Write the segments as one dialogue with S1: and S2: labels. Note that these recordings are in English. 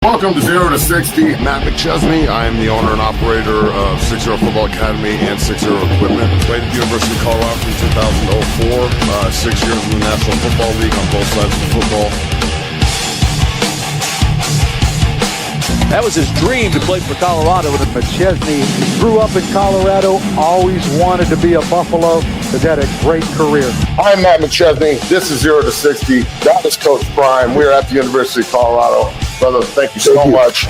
S1: Welcome to 0 to 60.
S2: Matt McChesney. I am the owner and operator of 60 Football Academy and 60 Equipment. Played at the University of Colorado from 2004. 6 years in the National Football League on both sides of the football.
S3: That was his dream to play for Colorado.
S4: McChesney grew up in Colorado, always wanted to be a Buffalo, has had a great career.
S1: I'm Matt McChesney. This is 0 to 60. That is Coach Prime. We're at the University of Colorado. Brother, thank you so much.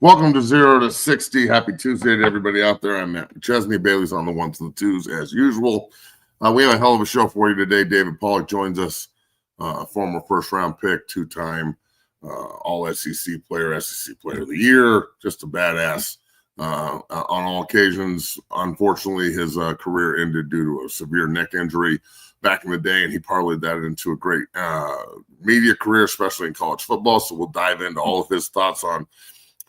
S1: Welcome to 0 to 60. Happy Tuesday to everybody out there. I'm Matt McChesney. Bailey's on the ones and the twos as usual. We have a hell of a show for you today. David Pollock joins us, former first-round pick, two-time All-SEC player, SEC Player of the Year, just a badass on all occasions. Unfortunately, his career ended due to a severe neck injury back in the day, and he parlayed that into a great media career, especially in college football. So we'll dive into all of his thoughts on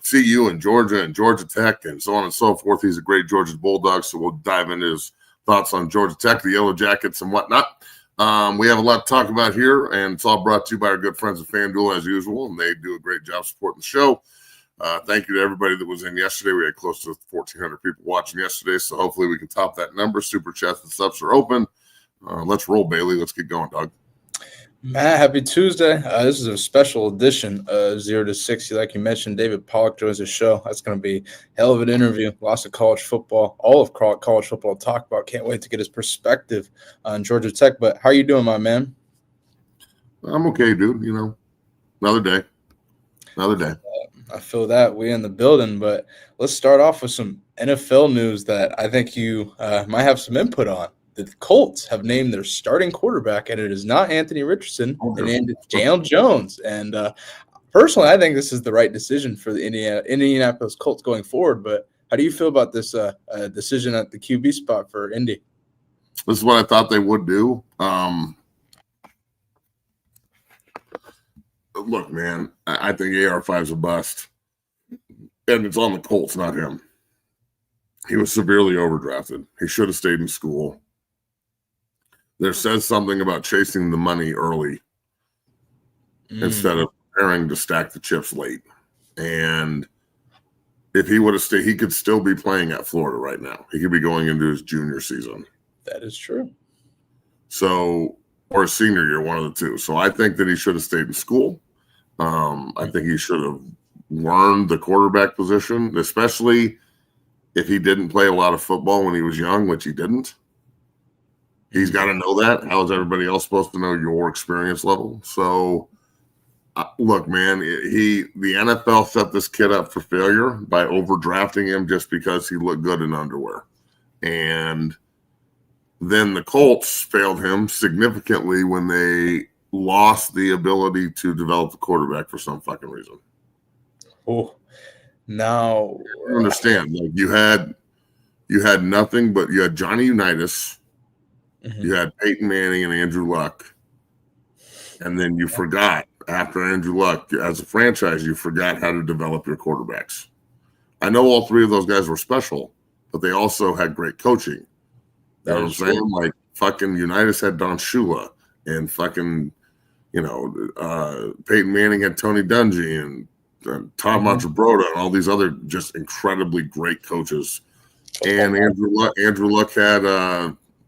S1: CU and Georgia Tech and so on and so forth. He's a great Georgia Bulldog, so we'll dive into his thoughts on Georgia Tech, the Yellow Jackets, and whatnot. We have a lot to talk about here, and it's all brought to you by our good friends at FanDuel as usual, and they do a great job supporting the show. Thank you to everybody that was in yesterday. We had close to 1,400 people watching yesterday, so hopefully we can top that number. Super chats and subs are open. Let's roll, Bailey. Let's get going, dog.
S5: Matt, happy Tuesday. This is a special edition of 0 to 60. Like you mentioned, David Pollock joins the show. That's going to be a hell of an interview. Lots of college football, all of college football to talk about. Can't wait to get his perspective on Georgia Tech. But how are you doing, my man?
S1: I'm okay, dude. You know, another day.
S5: I feel that. We in the building. But let's start off with some NFL news that I think you might have some input on. The Colts have named their starting quarterback, and it is not Anthony Richardson. They named it Daniel Jones. And personally, I think this is the right decision for the Indianapolis Colts going forward. But how do you feel about this decision at the QB spot for Indy?
S1: This is what I thought they would do. Look, man, I think AR5 is a bust. And it's on the Colts, not him. He was severely overdrafted. He should have stayed in school. There says something about chasing the money early instead of preparing to stack the chips late. And if he would have stayed, he could still be playing at Florida right now. He could be going into his junior season.
S5: That is true.
S1: So, or senior year, one of the two. So I think that he should have stayed in school. I think he should have learned the quarterback position, especially if he didn't play a lot of football when he was young, which he didn't. He's got to know that. How is everybody else supposed to know your experience level? So, look, man, the NFL set this kid up for failure by overdrafting him just because he looked good in underwear. And then the Colts failed him significantly when they lost the ability to develop the quarterback for some fucking reason.
S5: Oh, now
S1: I understand. Like you had nothing, but you had Johnny Unitas. Mm-hmm. You had Peyton Manning and Andrew Luck. And then you forgot, after Andrew Luck, as a franchise, you forgot how to develop your quarterbacks. I know all three of those guys were special, but they also had great coaching. You know what I'm saying? Like, fucking Unitas had Don Shula, and fucking, Peyton Manning had Tony Dungy, and Tom Montebrota, and all these other just incredibly great coaches And Andrew Luck had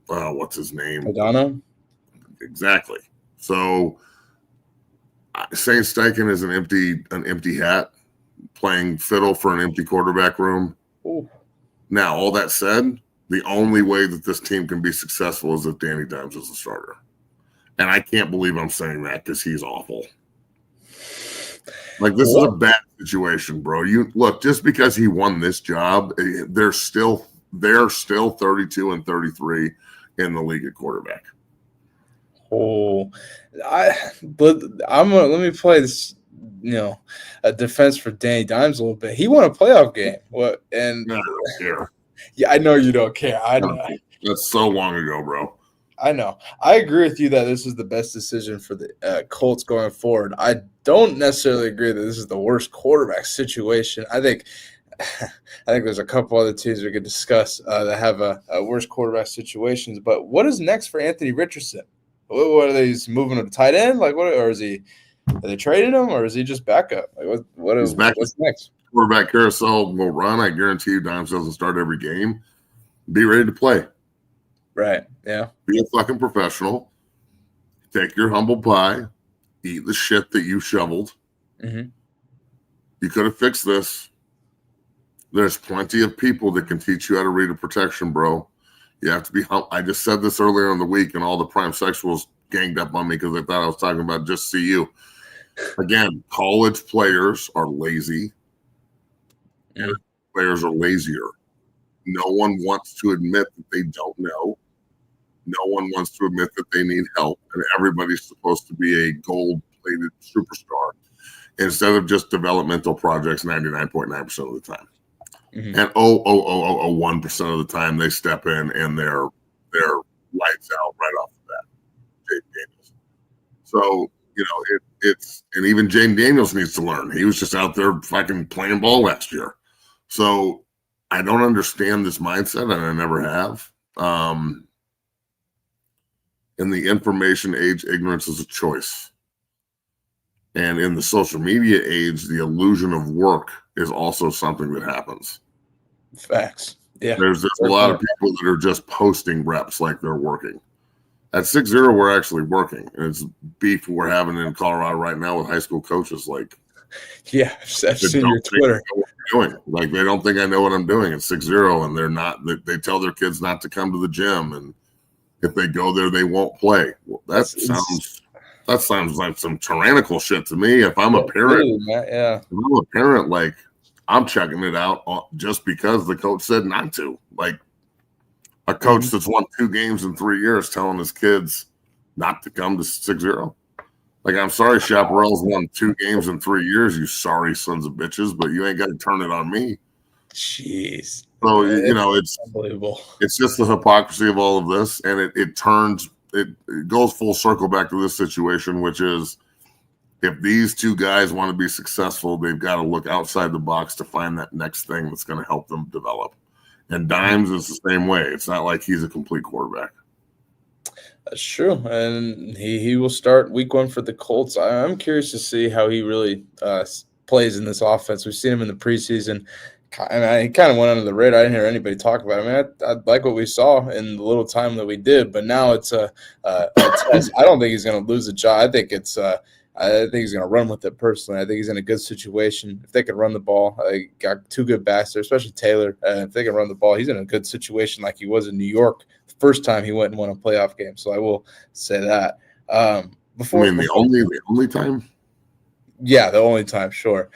S1: what's his name?
S5: Madonna.
S1: Exactly. So Shane Steichen is an empty hat playing fiddle for an empty quarterback room.
S5: Ooh.
S1: Now, all that said, the only way that this team can be successful is if Danny Dimes is the starter. And I can't believe I'm saying that because he's awful. Like, this is a bad situation, bro. You look, just because he won this job, they're still 32 and 33 in the league at quarterback.
S5: Oh, let me play this, a defense for Danny Dimes a little bit. He won a playoff game. What? And
S1: I don't care.
S5: Yeah, I know you don't care. I know.
S1: That's so long ago, bro.
S5: I know. I agree with you that this is the best decision for the Colts going forward. I don't necessarily agree that this is the worst quarterback situation. I think there's a couple other teams we could discuss that have a worse quarterback situations. But what is next for Anthony Richardson? What are they moving him to tight end? Like what? Or are they trading him, or is he just backup? Like what's next?
S1: Quarterback carousel will run. I guarantee you, Dimes doesn't start every game. Be ready to play.
S5: Right. Yeah.
S1: Be a fucking professional. Take your humble pie. Eat the shit that you shoveled.
S5: Mm-hmm.
S1: You could have fixed this. There's plenty of people that can teach you how to read a protection, bro. You have to be humble. I just said this earlier in the week, and all the prime sexuals ganged up on me because they thought I was talking about just CU. Again, college players are lazy. And players are lazier. No one wants to admit that they don't know. No one wants to admit that they need help. And everybody's supposed to be a gold-plated superstar instead of just developmental projects 99.9% of the time.
S5: Mm-hmm.
S1: And 1% of the time they step in and they're lights out right off the bat. Jaden Daniels. So, it's and even Jaden Daniels needs to learn. He was just out there fucking playing ball last year. So I don't understand this mindset, and I never have. In the information age, ignorance is a choice. And in the social media age, the illusion of work is also something that happens.
S5: Facts. Yeah.
S1: There's a lot of people that are just posting reps like they're working. At 6-0, we're actually working. And it's beef we're having in Colorado right now with high school coaches. Like,
S5: yeah, I've seen your Twitter.
S1: Doing. Like, they don't think I know what I'm doing at 6-0, and they're not. They tell their kids not to come to the gym, and if they go there, they won't play. Well, that sounds like some tyrannical shit to me. If I'm a parent,
S5: really, Matt, yeah.
S1: If I'm a parent, like, I'm checking it out just because the coach said not to. Like, a coach that's won 2 games in 3 years telling his kids not to come to 6-0. Like, I'm sorry, Chaparral's won 2 games in 3 years, you sorry sons of bitches, but you ain't got to turn it on me.
S5: Jeez.
S1: So, it's
S5: unbelievable.
S1: It's just the hypocrisy of all of this, and it goes full circle back to this situation, which is if these two guys want to be successful, they've got to look outside the box to find that next thing that's going to help them develop. And Dimes is the same way. It's not like he's a complete quarterback.
S5: That's true, and he will start week 1 for the Colts. I'm curious to see how he really plays in this offense. We've seen him in the preseason. He kind of went under the radar. I didn't hear anybody talk about him. I like what we saw in the little time that we did, but now it's a test. I don't think he's going to lose a job. I think he's going to run with it personally. I think he's in a good situation. If they can run the ball, got 2 good backs there, especially Taylor. If they can run the ball, he's in a good situation like he was in New York the first time he went and won a playoff game. So I will say that.
S1: The only time?
S5: Yeah, the only time, sure.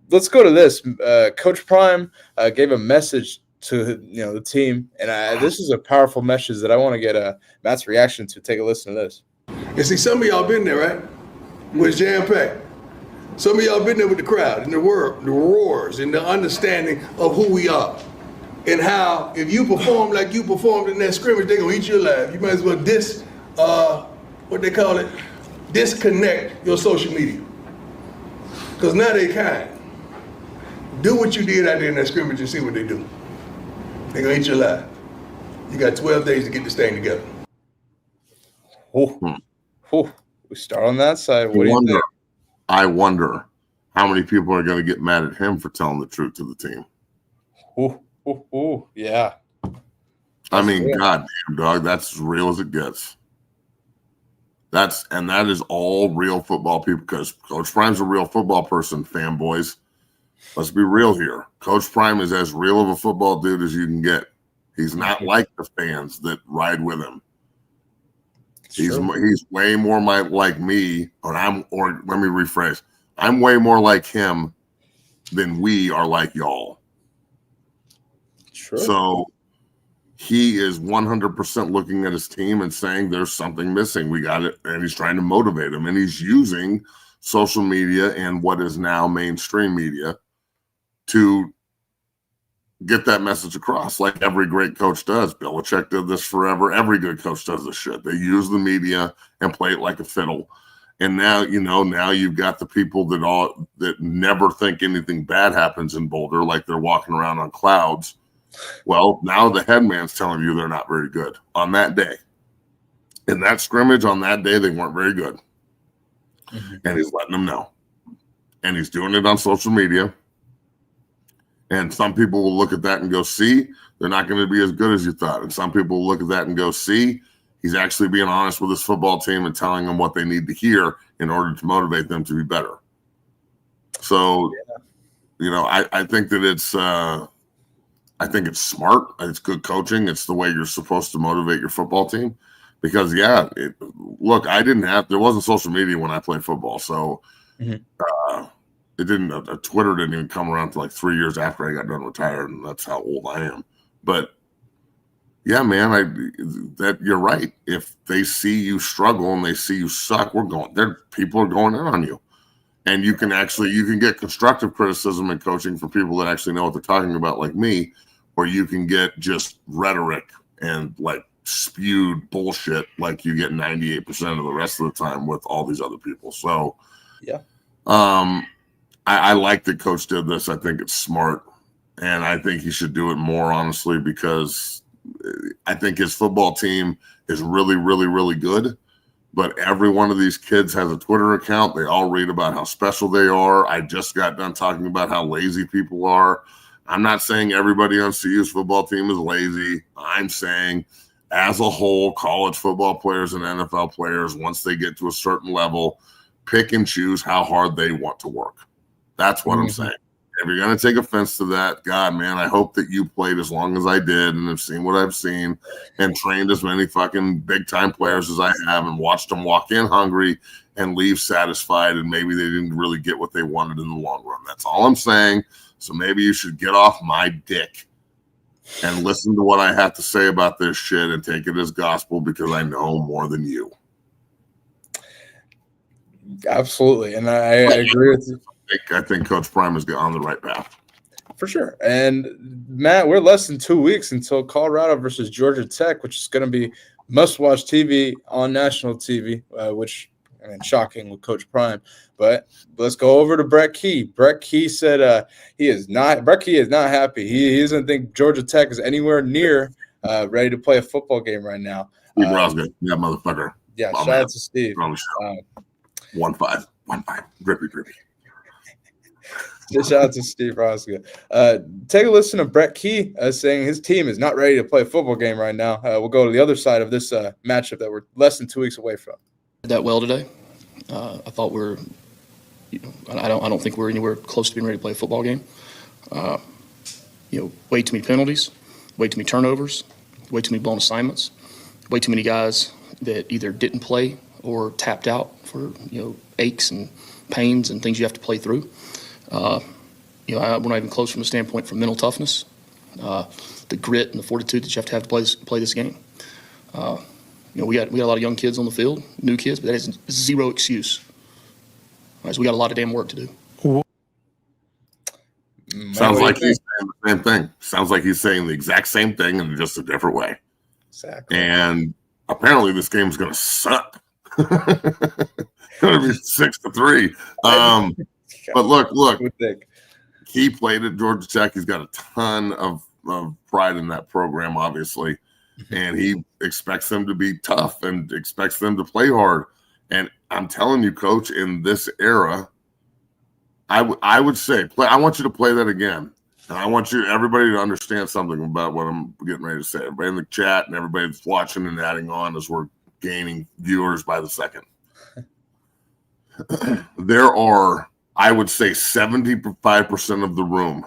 S5: Let's go to this. Coach Prime gave a message to the team, and this is a powerful message that I want to get Matt's reaction to. Take a listen to this.
S6: And see, some of y'all been there, right? When it's jam-packed. Some of y'all been there with the crowd and the roars and the understanding of who we are. And how if you perform like you performed in that scrimmage, they're gonna eat you alive. You might as well disconnect your social media. Because now they kind. Do what you did out there in that scrimmage and see what they do. They're gonna eat you alive. You got 12 days to get this thing together.
S5: We start on that side. What do you think?
S1: I wonder how many people are going to get mad at him for telling the truth to the team.
S5: Ooh, yeah.
S1: I mean,
S5: real.
S1: goddamn, dog, that's as real as it gets. That is all real football people, because Coach Prime's a real football person, fanboys. Let's be real here. Coach Prime is as real of a football dude as you can get. He's not like the fans that ride with him. He's way more like me, or let me rephrase. I'm way more like him than we are like y'all.
S5: Sure.
S1: So he is 100% looking at his team and saying there's something missing. We got it. And he's trying to motivate them. And he's using social media and what is now mainstream media to get that message across, like every great coach does. Belichick did this forever. Every good coach does this shit. They use the media and play it like a fiddle. And now, now you've got the people that never think anything bad happens in Boulder, like they're walking around on clouds. Well, now the head man's telling you they're not very good on that day. In that scrimmage on that day, they weren't very good. And he's letting them know. And he's doing it on social media. And some people will look at that and go, see, they're not going to be as good as you thought. And some people will look at that and go, see, he's actually being honest with his football team and telling them what they need to hear in order to motivate them to be better. So, I think that I think it's smart. It's good coaching. It's the way you're supposed to motivate your football team. Because, there wasn't social media when I played football. So, Twitter didn't even come around until like 3 years after I got done retired, and that's how old I am. But yeah, man, that you're right. If they see you struggle and they see you suck, people are going in on you. And you can get constructive criticism in coaching from people that actually know what they're talking about, like me, or you can get just rhetoric and like spewed bullshit like you get 98% of the rest of the time with all these other people. So
S5: yeah.
S1: I like that Coach did this. I think it's smart, and I think he should do it more, honestly, because I think his football team is really, really, really good. But every one of these kids has a Twitter account. They all read about how special they are. I just got done talking about how lazy people are. I'm not saying everybody on CU's football team is lazy. I'm saying, as a whole, college football players and NFL players, once they get to a certain level, pick and choose how hard they want to work. That's what I'm saying. If you're going to take offense to that, God, man, I hope that you played as long as I did and have seen what I've seen and trained as many fucking big-time players as I have and watched them walk in hungry and leave satisfied, and maybe they didn't really get what they wanted in the long run. That's all I'm saying. So maybe you should get off my dick and listen to what I have to say about this shit and take it as gospel, because I know more than you.
S5: Absolutely. And I agree with you.
S1: I think Coach Prime is on the right path.
S5: For sure. And, Matt, we're less than 2 weeks until Colorado versus Georgia Tech, which is going to be must-watch TV on national TV, which, shocking with Coach Prime. But let's go over to Brett Key. Brett Key said Brett Key is not happy. He doesn't think Georgia Tech is anywhere near ready to play a football game right now.
S1: Steve Rosga, that motherfucker.
S5: Yeah, shout out to Steve.
S1: 1-5. Drippy.
S5: Shout out to Steve Rosga. Take a listen to Brett Key saying his team is not ready to play a football game right now. We'll go to the other side of this matchup that we're less than 2 weeks away from.
S7: That well today. I thought I don't think we're anywhere close to being ready to play a football game. Way too many penalties, way too many turnovers, way too many blown assignments, way too many guys that either didn't play or tapped out for aches and pains and things you have to play through. We're not even close from the standpoint from mental toughness, the grit and the fortitude that you have to play this game. We got a lot of young kids on the field, new kids, but that is zero excuse. All right, so we got a lot of damn work to do.
S1: Sounds like he's saying the same thing. Sounds like he's saying the exact same thing in just a different way.
S5: Exactly.
S1: And apparently this game's going to suck. It's going to be 6-3. But look, he played at Georgia Tech. He's got a ton of pride in that program, obviously. And he expects them to be tough and expects them to play hard. And I'm telling you, Coach, in this era, I would say, I want you to play that again. And I want everybody to understand something about what I'm getting ready to say. Everybody in the chat and everybody that's watching and adding on as we're gaining viewers by the second. There are, I would say, 75% of the room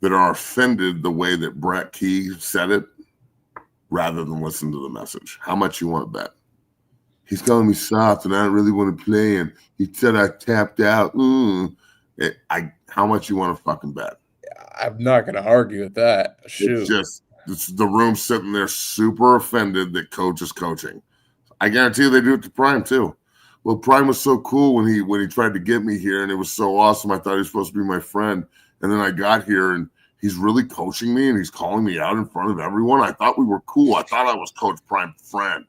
S1: that are offended the way that Brett Key said it rather than listen to the message. How much you want to bet? He's calling me soft and I don't really want to play him. He said I tapped out. How much you want to fucking bet?
S5: I'm not going to argue with that. Shoot.
S1: It's the room sitting there super offended that coach is coaching. I guarantee you they do it to Prime too. Well, Prime was so cool when he tried to get me here, and it was so awesome. I thought he was supposed to be my friend. And then I got here, and he's really coaching me, and he's calling me out in front of everyone. I thought we were cool. I thought I was Coach Prime's friend.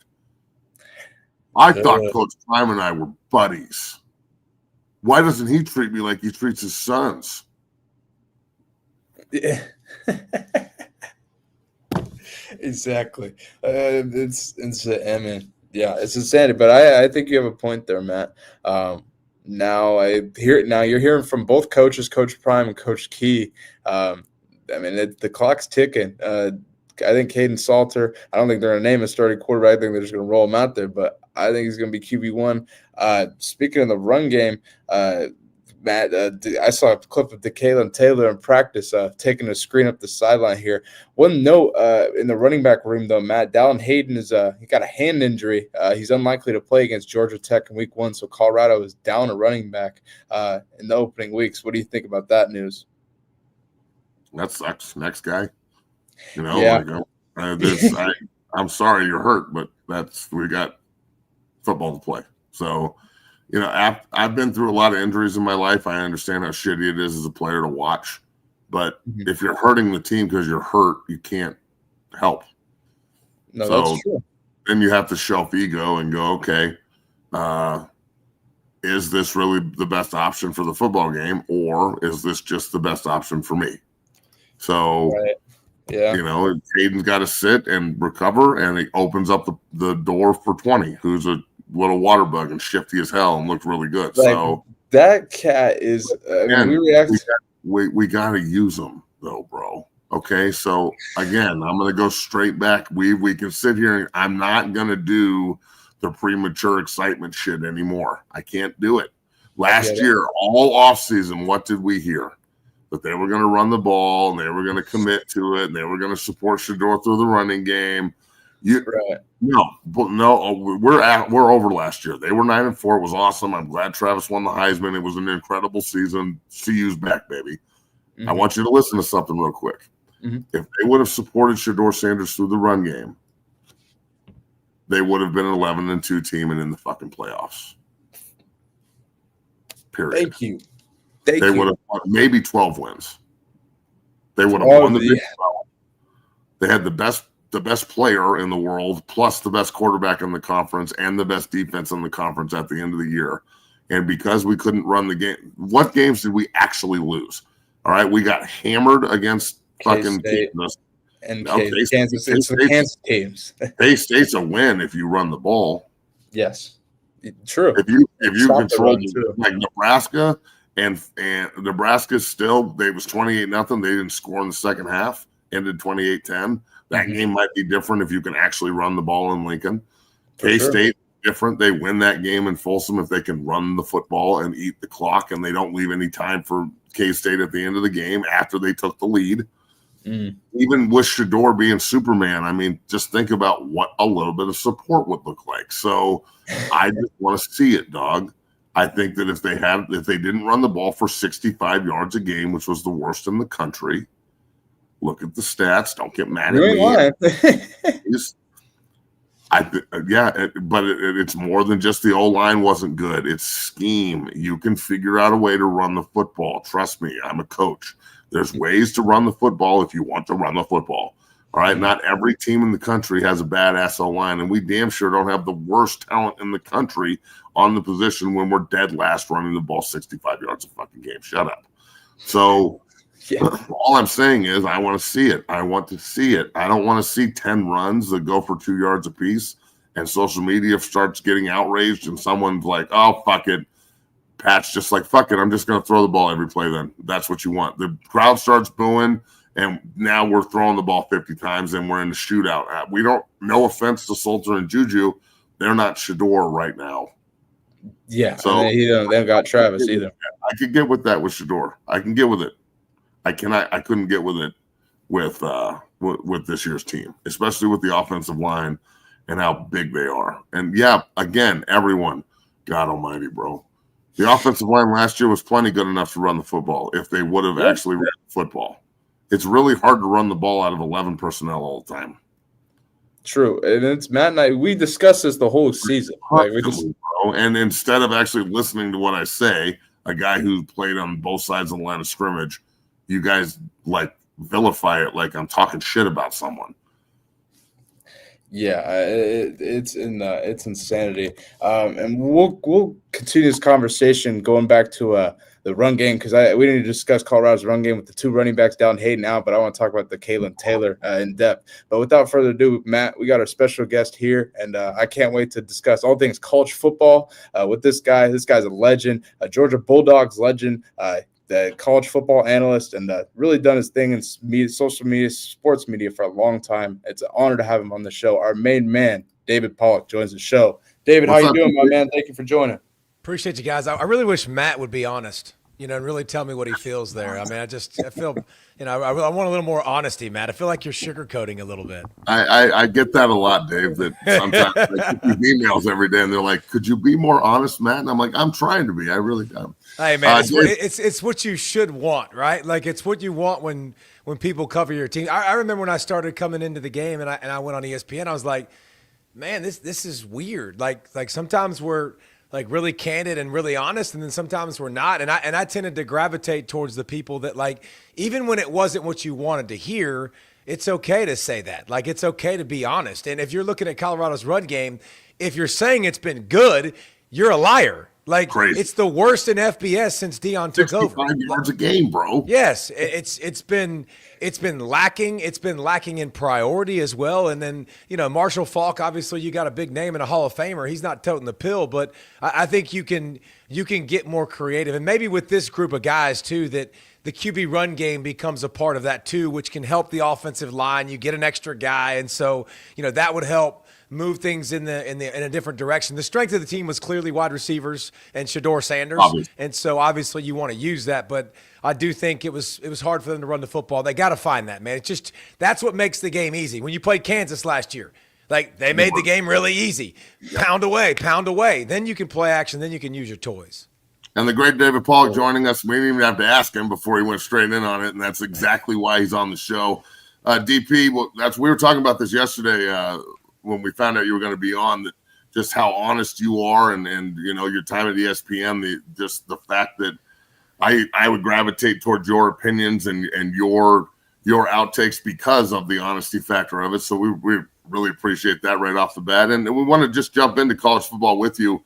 S1: I thought Coach Prime and I were buddies. Why doesn't he treat me like he treats his sons?
S5: Yeah. Exactly. It's I mean, yeah, it's insanity. But I think you have a point there, Matt. Now you're hearing from both coaches, Coach Prime and Coach Key. I mean, the clock's ticking. I think Caden Salter, I don't think they're going to name a starting quarterback. I think they're just going to roll him out there, but I think he's going to be QB1. Speaking of the run game, Matt, I saw a clip of DeKalen Taylor in practice taking a screen up the sideline here. One note in the running back room, though, Matt, Dallin Hayden he got a hand injury. He's unlikely to play against Georgia Tech in week 1, so Colorado is down a running back in the opening weeks. What do you think about that news?
S1: That sucks. Next guy.
S5: Yeah.
S1: I'm sorry you're hurt, but we got football to play. So, I've been through a lot of injuries in my life. I understand how shitty it is as a player to watch. But if you're hurting the team because you're hurt, you can't help.
S5: No, that's true.
S1: Then you have to shelf ego and go, okay, is this really the best option for the football game, or is this just the best option for me? So,
S5: right. Yeah,
S1: Hayden's got to sit and recover, and he opens up the door for 20, who's a little water bug and shifty as hell and looked really good. So
S5: that cat is.
S1: We got to use him though, bro. Okay, so again, I'm going to go straight back. We can sit here and I'm not going to do the premature excitement shit anymore. I can't do it. Last year, all offseason, what did we hear? That they were going to run the ball and they were going to commit to it and they were going to support Shedeur through the running game. No, we're over last year. They were 9-4. It was awesome. I'm glad Travis won the Heisman. It was an incredible season. CU's back, baby. I want you to listen to something real quick. If they would have supported Shedeur Sanders through the run game, they would have been an 11-2 team and in the fucking playoffs. Period.
S5: Thank you.
S1: They would have won maybe 12 wins. They would have won the Big 12. They had the best player in the world, plus the best quarterback in the conference and the best defense in the conference at the end of the year. And because we couldn't run the game, what games did we actually lose? All right, we got hammered against fucking Kansas.
S5: And Kansas. It's the Kansas teams.
S1: K-State's a win if you run the ball.
S5: Yes, true.
S1: If you control like Nebraska and Nebraska still, they was 28-0. They didn't score in the second half. Ended 28-10. That game might be different if you can actually run the ball in Lincoln. K-State, different. They win that game in Folsom if they can run the football and eat the clock, and they don't leave any time for K-State at the end of the game after they took the lead. Even with Shedeur being Superman, I mean, just think about what a little bit of support would look like. So I just want to see it, dog. I think that if they didn't run the ball for 65 yards a game, which was the worst in the country, look at the stats. Don't get mad at me. It's more than just the O-line wasn't good. It's scheme. You can figure out a way to run the football. Trust me, I'm a coach. There's ways to run the football if you want to run the football. All right, not every team in the country has a badass O-line, and we damn sure don't have the worst talent in the country on the position when we're dead last running the ball 65 yards a fucking game. Shut up. So all I'm saying is I want to see it. I want to see it. I don't want to see 10 runs that go for 2 yards apiece and social media starts getting outraged and someone's like, oh, fuck it. Pat's just like, fuck it, I'm just going to throw the ball every play then. That's what you want. The crowd starts booing, and now we're throwing the ball 50 times, and we're in the shootout. We don't, no offense to Salter and Juju, they're not Shador right now.
S5: Yeah,
S1: so
S5: they don't got Travis either.
S1: I could get with that with Shador. I can get with it. I couldn't get with it with this year's team, especially with the offensive line and how big they are. And yeah, again, everyone, God almighty, bro. The offensive line last year was plenty good enough to run the football if they would have actually ran the football. It's really hard to run the ball out of 11 personnel all the time.
S5: True. And it's Matt and I, we discussed this the whole season. Like
S1: bro. And instead of actually listening to what I say, a guy who played on both sides of the line of scrimmage, you guys like vilify it like I'm talking shit about someone.
S5: Yeah, it's insanity, and we'll continue this conversation going back to the run game because we didn't discuss Colorado's run game with the 2 running backs down Hayden out, but I want to talk about the Kalen Taylor in depth. But without further ado, Matt, we got our special guest here, and I can't wait to discuss all things college football with this guy. This guy's a legend, a Georgia Bulldogs legend. The college football analyst, and really done his thing in media, social media, sports media for a long time. It's an honor to have him on the show. Our main man, David Pollock, joins the show. David, how you doing, my man? Thank you for joining.
S8: Appreciate you guys. I really wish Matt would be honest, and really tell me what he feels there. I mean, I feel, I want a little more honesty, Matt. I feel like you're sugarcoating a little bit.
S1: I get that a lot, Dave, that sometimes I get these emails every day and they're like, could you be more honest, Matt? And I'm like, I'm trying to be. I really am.
S8: Hey, man, it's what you should want, right? Like it's what you want when people cover your team. I remember when I started coming into the game and I went on ESPN, I was like, man, this is weird. Like sometimes we're like really candid and really honest, and then sometimes we're not. And I tended to gravitate towards the people that like, even when it wasn't what you wanted to hear, it's okay to say that. Like it's okay to be honest. And if you're looking at Colorado's run game, if you're saying it's been good, you're a liar. Like crazy. It's the worst in FBS since Deion took over.
S1: 65 yards a game, bro.
S8: Yes, it's been lacking. It's been lacking in priority as well. And then Marshall Faulk, obviously you got a big name and a Hall of Famer. He's not toting the pill, but I think you can get more creative. And maybe with this group of guys too, that the QB run game becomes a part of that too, which can help the offensive line. You get an extra guy, and so that would help move things in a different direction. The strength of the team was clearly wide receivers and Shador Sanders, and so obviously you want to use that. But I do think it was hard for them to run the football. They got to find that, man. It's just that's what makes the game easy. When you played Kansas last year, like they made the game really easy, pound away. Then you can play action. Then you can use your toys.
S1: And the great David Pollock joining us. We didn't even have to ask him before he went straight in on it, and that's exactly why he's on the show. DP, we were talking about this yesterday. When we found out you were going to be on, that just how honest you are and your time at ESPN, the fact that I would gravitate towards your opinions and your outtakes because of the honesty factor of it. So we really appreciate that right off the bat. And we want to just jump into college football with you.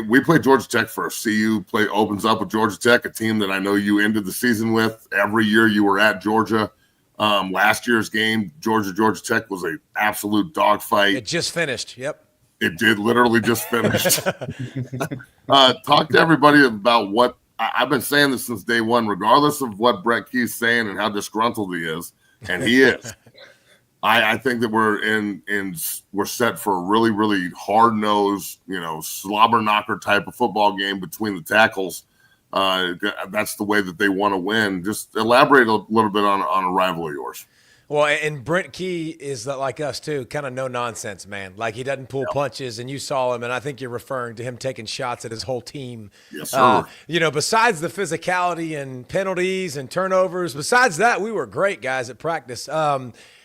S1: We played Georgia Tech first. CU opens up with Georgia Tech, a team that I know you ended the season with. Every year you were at Georgia. Last year's game, Georgia Tech was an absolute dogfight.
S8: It just finished. Yep.
S1: It did literally just finish. Talk to everybody about what I've been saying this since day one, regardless of what Brett Key's saying and how disgruntled he is, and he is. I think that we're set for a really, really hard-nosed, slobber knocker type of football game between the tackles. That's the way that they want to win. Just elaborate a little bit on a rival of yours.
S8: Well, and Brent Key is like us too, kind of no nonsense, man. Like he doesn't pull punches, and you saw him, and I think you're referring to him taking shots at his whole team.
S1: Yes, sir.
S8: Besides the physicality and penalties and turnovers, besides that, we were great guys at practice.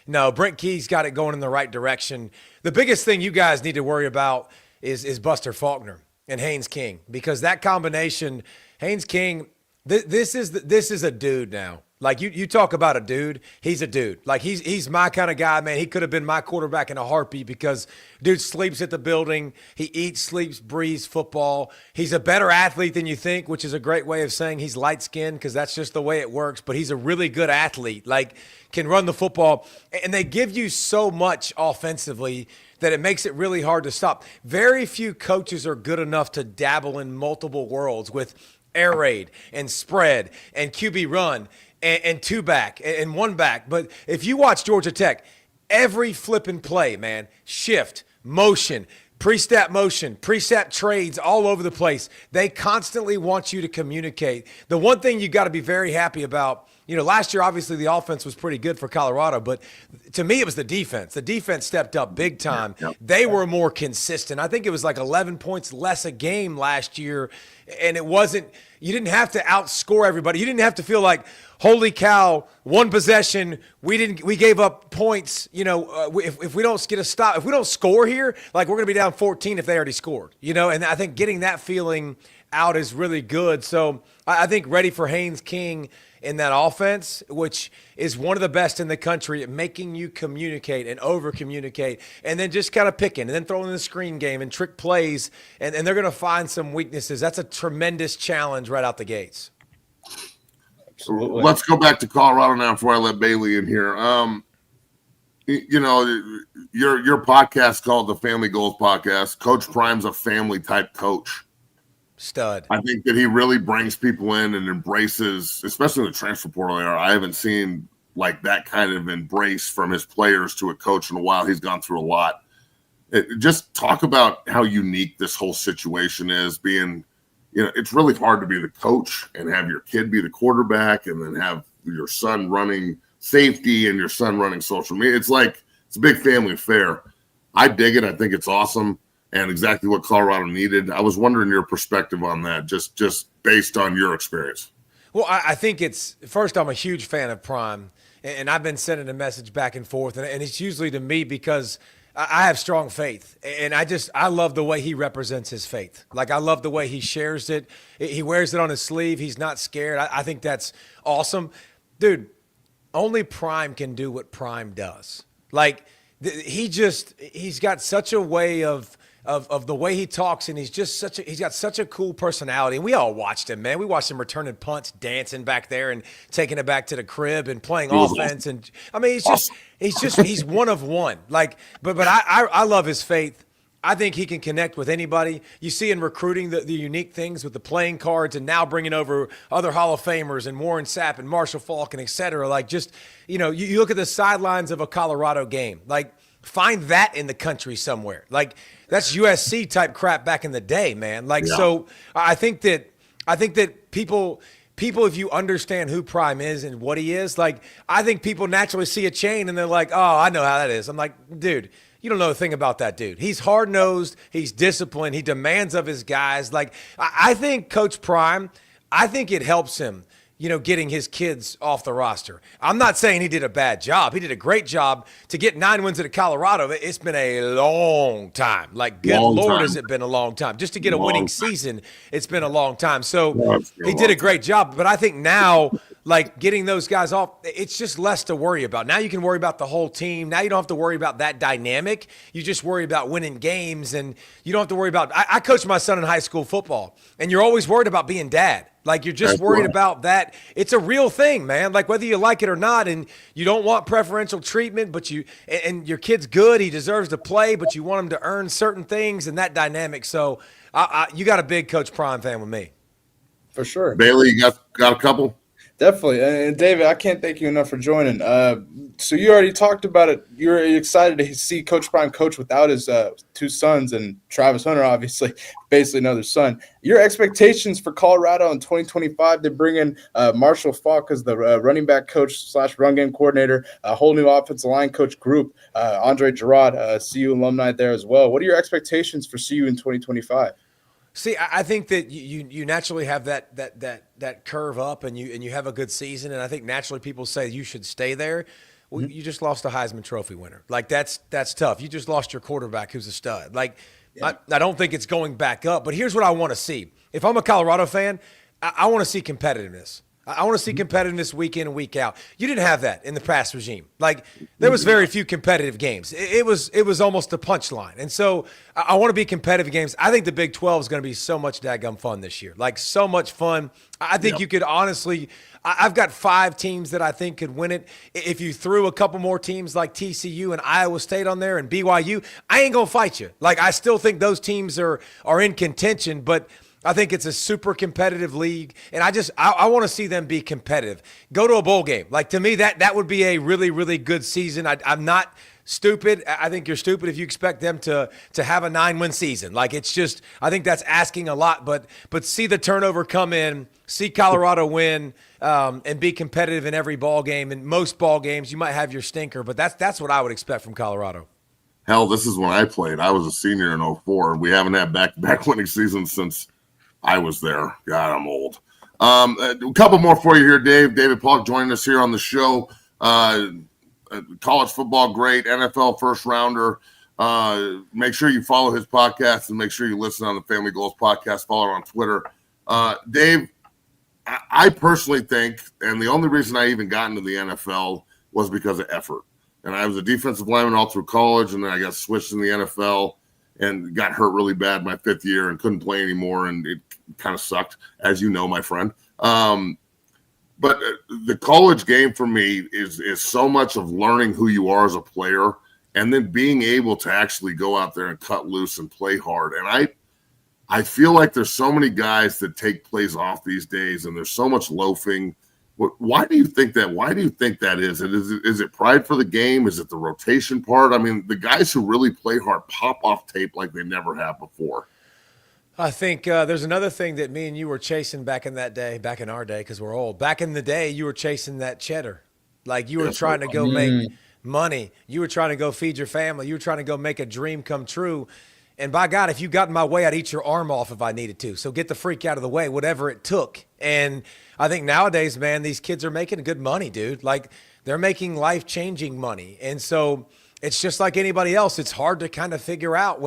S8: No, Brent Key's got it going in the right direction. The biggest thing you guys need to worry about is Buster Faulkner and Haynes King, because that combination, Haynes King, this is a dude now. Like you talk about a dude, he's a dude. Like he's my kind of guy, man. He could have been my quarterback in a heartbeat because dude sleeps at the building. He eats, sleeps, breathes football. He's a better athlete than you think, which is a great way of saying he's light-skinned because that's just the way it works. But he's a really good athlete, like can run the football. And they give you so much offensively that it makes it really hard to stop. Very few coaches are good enough to dabble in multiple worlds with air raid and spread and QB run and two back and one back. But if you watch Georgia Tech, every flipping play, man, shift, motion, pre-snap motion, pre-snap trades all over the place. They constantly want you to communicate. The one thing you got to be very happy about, last year, obviously, the offense was pretty good for Colorado, but to me, it was the defense. The defense stepped up big time. They were more consistent. I think it was like 11 points less a game last year, and you didn't have to outscore everybody. You didn't have to feel like, holy cow, one possession, we gave up points. If we don't get a stop, if we don't score here, like we're going to be down 14 if they already scored, and I think getting that feeling out is really good. So I think ready for Haynes King in that offense, which is one of the best in the country at making you communicate and over-communicate and then just kind of picking and then throwing in the screen game and trick plays, and they're going to find some weaknesses. That's a tremendous challenge right out the gates.
S5: Absolutely.
S1: Let's go back to Colorado now before I let Bailey in here. Your podcast called the Family Goals Podcast. Coach Prime's a family-type coach.
S8: Stud.
S1: I think that he really brings people in and embraces, especially in the transfer portal era. I haven't seen like that kind of embrace from his players to a coach in a while. He's gone through a lot. Just talk about how unique this whole situation is. Being, it's really hard to be the coach and have your kid be the quarterback and then have your son running safety and your son running social media. It's a big family affair. I dig it. I think it's awesome. And exactly what Colorado needed. I was wondering your perspective on that, just based on your experience.
S8: Well, I think first, I'm a huge fan of Prime, and I've been sending a message back and forth, and it's usually to me because I have strong faith, and I love the way he represents his faith. Like, I love the way he shares it. He wears it on his sleeve. He's not scared. I think that's awesome. Dude, only Prime can do what Prime does. Like, he's got such a way of the way he talks, and he's got such a cool personality. And we all watched him, man. We watched him returning punts, dancing back there and taking it back to the crib and playing offense. And I mean, he's one of one. Like, but I love his faith. I think he can connect with anybody. You see in recruiting the unique things with the playing cards and now bringing over other Hall of Famers and Warren Sapp and Marshall Falk and et cetera. Like, just, you look at the sidelines of a Colorado game. Like, find that in the country somewhere. Like, that's USC type crap back in the day, man. Like, So I think that people, if you understand who Prime is and what he is, like, I think people naturally see a chain and they're like, oh, I know how that is. I'm like, dude, you don't know a thing about that dude. He's hard-nosed. He's disciplined. He demands of his guys. Like, I think Coach Prime, I think it helps him, getting his kids off the roster. I'm not saying he did a bad job. He did a great job to get 9 wins at Colorado. It's been a long time. Like, good Lord, has it been a long time. Just to get a winning season, it's been a long time. So he did a great job. But I think now, like, getting those guys off, it's just less to worry about. Now you can worry about the whole team. Now you don't have to worry about that dynamic. You just worry about winning games, and you don't have to worry about – I coached my son in high school football, and you're always worried about being dad. Like, you're just worried about that. It's a real thing, man. Like, whether you like it or not, and you don't want preferential treatment, but and your kid's good, he deserves to play, but you want him to earn certain things and that dynamic. So you got a big Coach Prime fan with me.
S5: For sure.
S1: Bailey, you got a couple?
S5: Definitely. And David, I can't thank you enough for joining. So you already talked about it. You're excited to see Coach Prime coach without his two sons and Travis Hunter, obviously, basically another son. Your expectations for Colorado in 2025 to bring in Marshall Falk as the running back coach / run game coordinator, a whole new offensive line coach group, Andre Gerard, CU alumni there as well. What are your expectations for CU in 2025?
S8: See, I think that you naturally have that curve up, and you have a good season, and I think naturally people say you should stay there. Well, you just lost a Heisman Trophy winner. Like, that's tough. You just lost your quarterback who's a stud. Like, I don't think it's going back up. But here's what I want to see. If I'm a Colorado fan, I want to see competitiveness. I want to see competitiveness week in and week out. You didn't have that in the past regime. Like, there was very few competitive games. It was almost a punchline. And so I want to be competitive games. I think the Big 12 is going to be so much daggum fun this year. Like, so much fun. I think you could honestly – I've got 5 teams that I think could win it. If you threw a couple more teams like TCU and Iowa State on there and BYU, I ain't going to fight you. Like, I still think those teams are in contention, but I think it's a super competitive league, and I want to see them be competitive. Go to a bowl game. Like, to me, that would be a really, really good season. I'm not stupid. I think you're stupid if you expect them to have a 9-win season. Like, it's just, I think that's asking a lot, but see the turnover come in, see Colorado win, and be competitive in every ball game. In most ball games, you might have your stinker, but that's what I would expect from Colorado.
S1: Hell, this is when I played. I was a senior in 04. We haven't had back-to-back winning seasons since I was there. God, I'm old. A couple more for you here, Dave. David Pollock joining us here on the show. College football great, NFL first rounder. Make sure you follow his podcast and make sure you listen on the Family Goals podcast. Follow it on Twitter. Dave, I personally think, and the only reason I even got into the NFL was because of effort. And I was a defensive lineman all through college, and then I got switched in the NFL and got hurt really bad my 5th year and couldn't play anymore, and it kind of sucked, as you know, my friend. But the college game for me is so much of learning who you are as a player and then being able to actually go out there and cut loose and play hard. And I feel like there's so many guys that take plays off these days, and there's so much loafing. Why do you think that? Why do you think that is? Is it pride for the game? Is it the rotation part? I mean, the guys who really play hard pop off tape like they never have before.
S8: I think there's another thing that me and you were chasing back in our day, because we're old. Back in the day, you were chasing that cheddar. Like, you were trying to go make money. You were trying to go feed your family. You were trying to go make a dream come true. And by God, if you got in my way, I'd eat your arm off if I needed to. So get the freak out of the way, whatever it took. And I think nowadays, man, these kids are making good money, dude. Like, they're making life-changing money. And so it's just like anybody else. It's hard to kind of figure out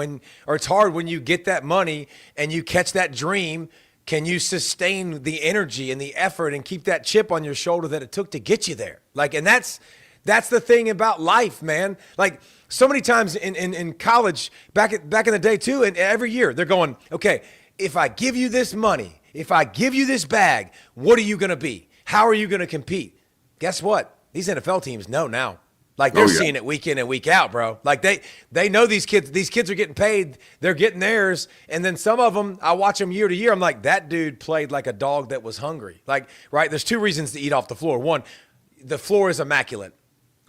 S8: it's hard when you get that money and you catch that dream. Can you sustain the energy and the effort and keep that chip on your shoulder that it took to get you there? Like, and that's the thing about life, man. Like, so many times in college, back in the day too, and every year they're going, okay, if I give you this money, if I give you this bag, what are you going to be? How are you going to compete? Guess what? These NFL teams know now. Like, they're seeing it week in and week out, bro. Like, they know these kids are getting paid. They're getting theirs. And then some of them, I watch them year to year. I'm like, that dude played like a dog that was hungry. Like, right? There's 2 reasons to eat off the floor. 1, the floor is immaculate.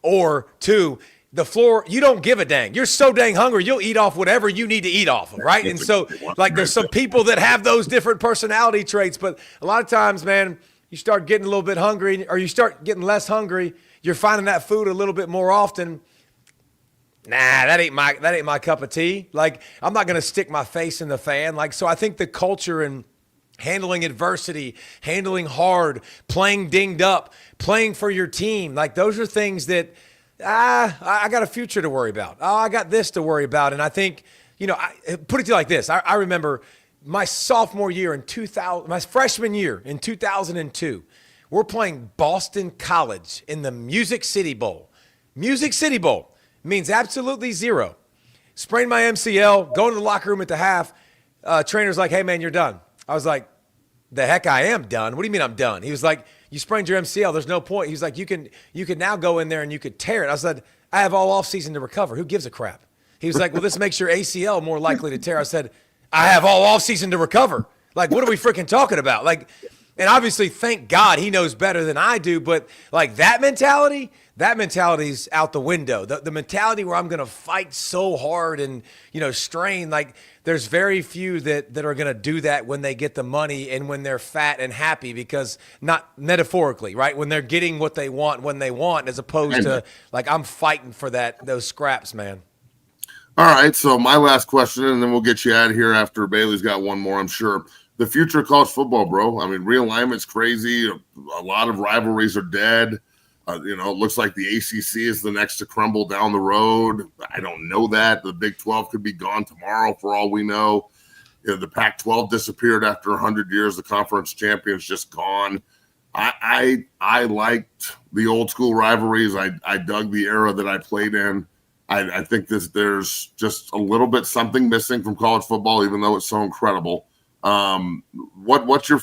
S8: Or 2, the floor, you don't give a dang. You're so dang hungry, you'll eat off whatever you need to eat off of, right? And so, like, there's some people that have those different personality traits, but a lot of times, man, you start getting a little bit hungry, or you start getting less hungry, you're finding that food a little bit more often. Nah, that ain't my cup of tea. Like, I'm not going to stick my face in the fan. Like, so I think the culture and handling adversity, handling hard, playing dinged up, playing for your team, like, those are things that I got a future to worry about. Oh, I got this to worry about. And I think, I put it to you like this. I remember my sophomore year in 2000, my freshman year in 2002, we're playing Boston College in the Music City Bowl. Music City Bowl means absolutely zero. Sprained my MCL, going to the locker room at the half. Trainer's like, hey, man, you're done. I was like, the heck I am done. What do you mean I'm done? He was like, you sprained your MCL. There's no point. He's like, you can now go in there and you could tear it. I said, I have all off season to recover. Who gives a crap? He was like, well, this makes your ACL more likely to tear. I said, I have all off season to recover. Like, what are we freaking talking about? Like, and obviously, thank God he knows better than I do. But like, that mentality's out the window. The mentality where I'm going to fight so hard and, strain, like, there's very few that are going to do that when they get the money and when they're fat and happy, because not metaphorically, right? When they're getting what they want when they want, as opposed to like, I'm fighting for those scraps, man.
S1: All right. So my last question, and then we'll get you out of here after Bailey's got one more, I'm sure. The future of college football, bro. I mean, realignment's crazy. A lot of rivalries are dead. It looks like the ACC is the next to crumble down the road. I don't know that. The Big 12 could be gone tomorrow for all we know. The Pac-12 disappeared after 100 years. The conference champion's just gone. I liked the old school rivalries. I dug the era that I played in. I think there's just a little bit something missing from college football, even though it's so incredible. What's your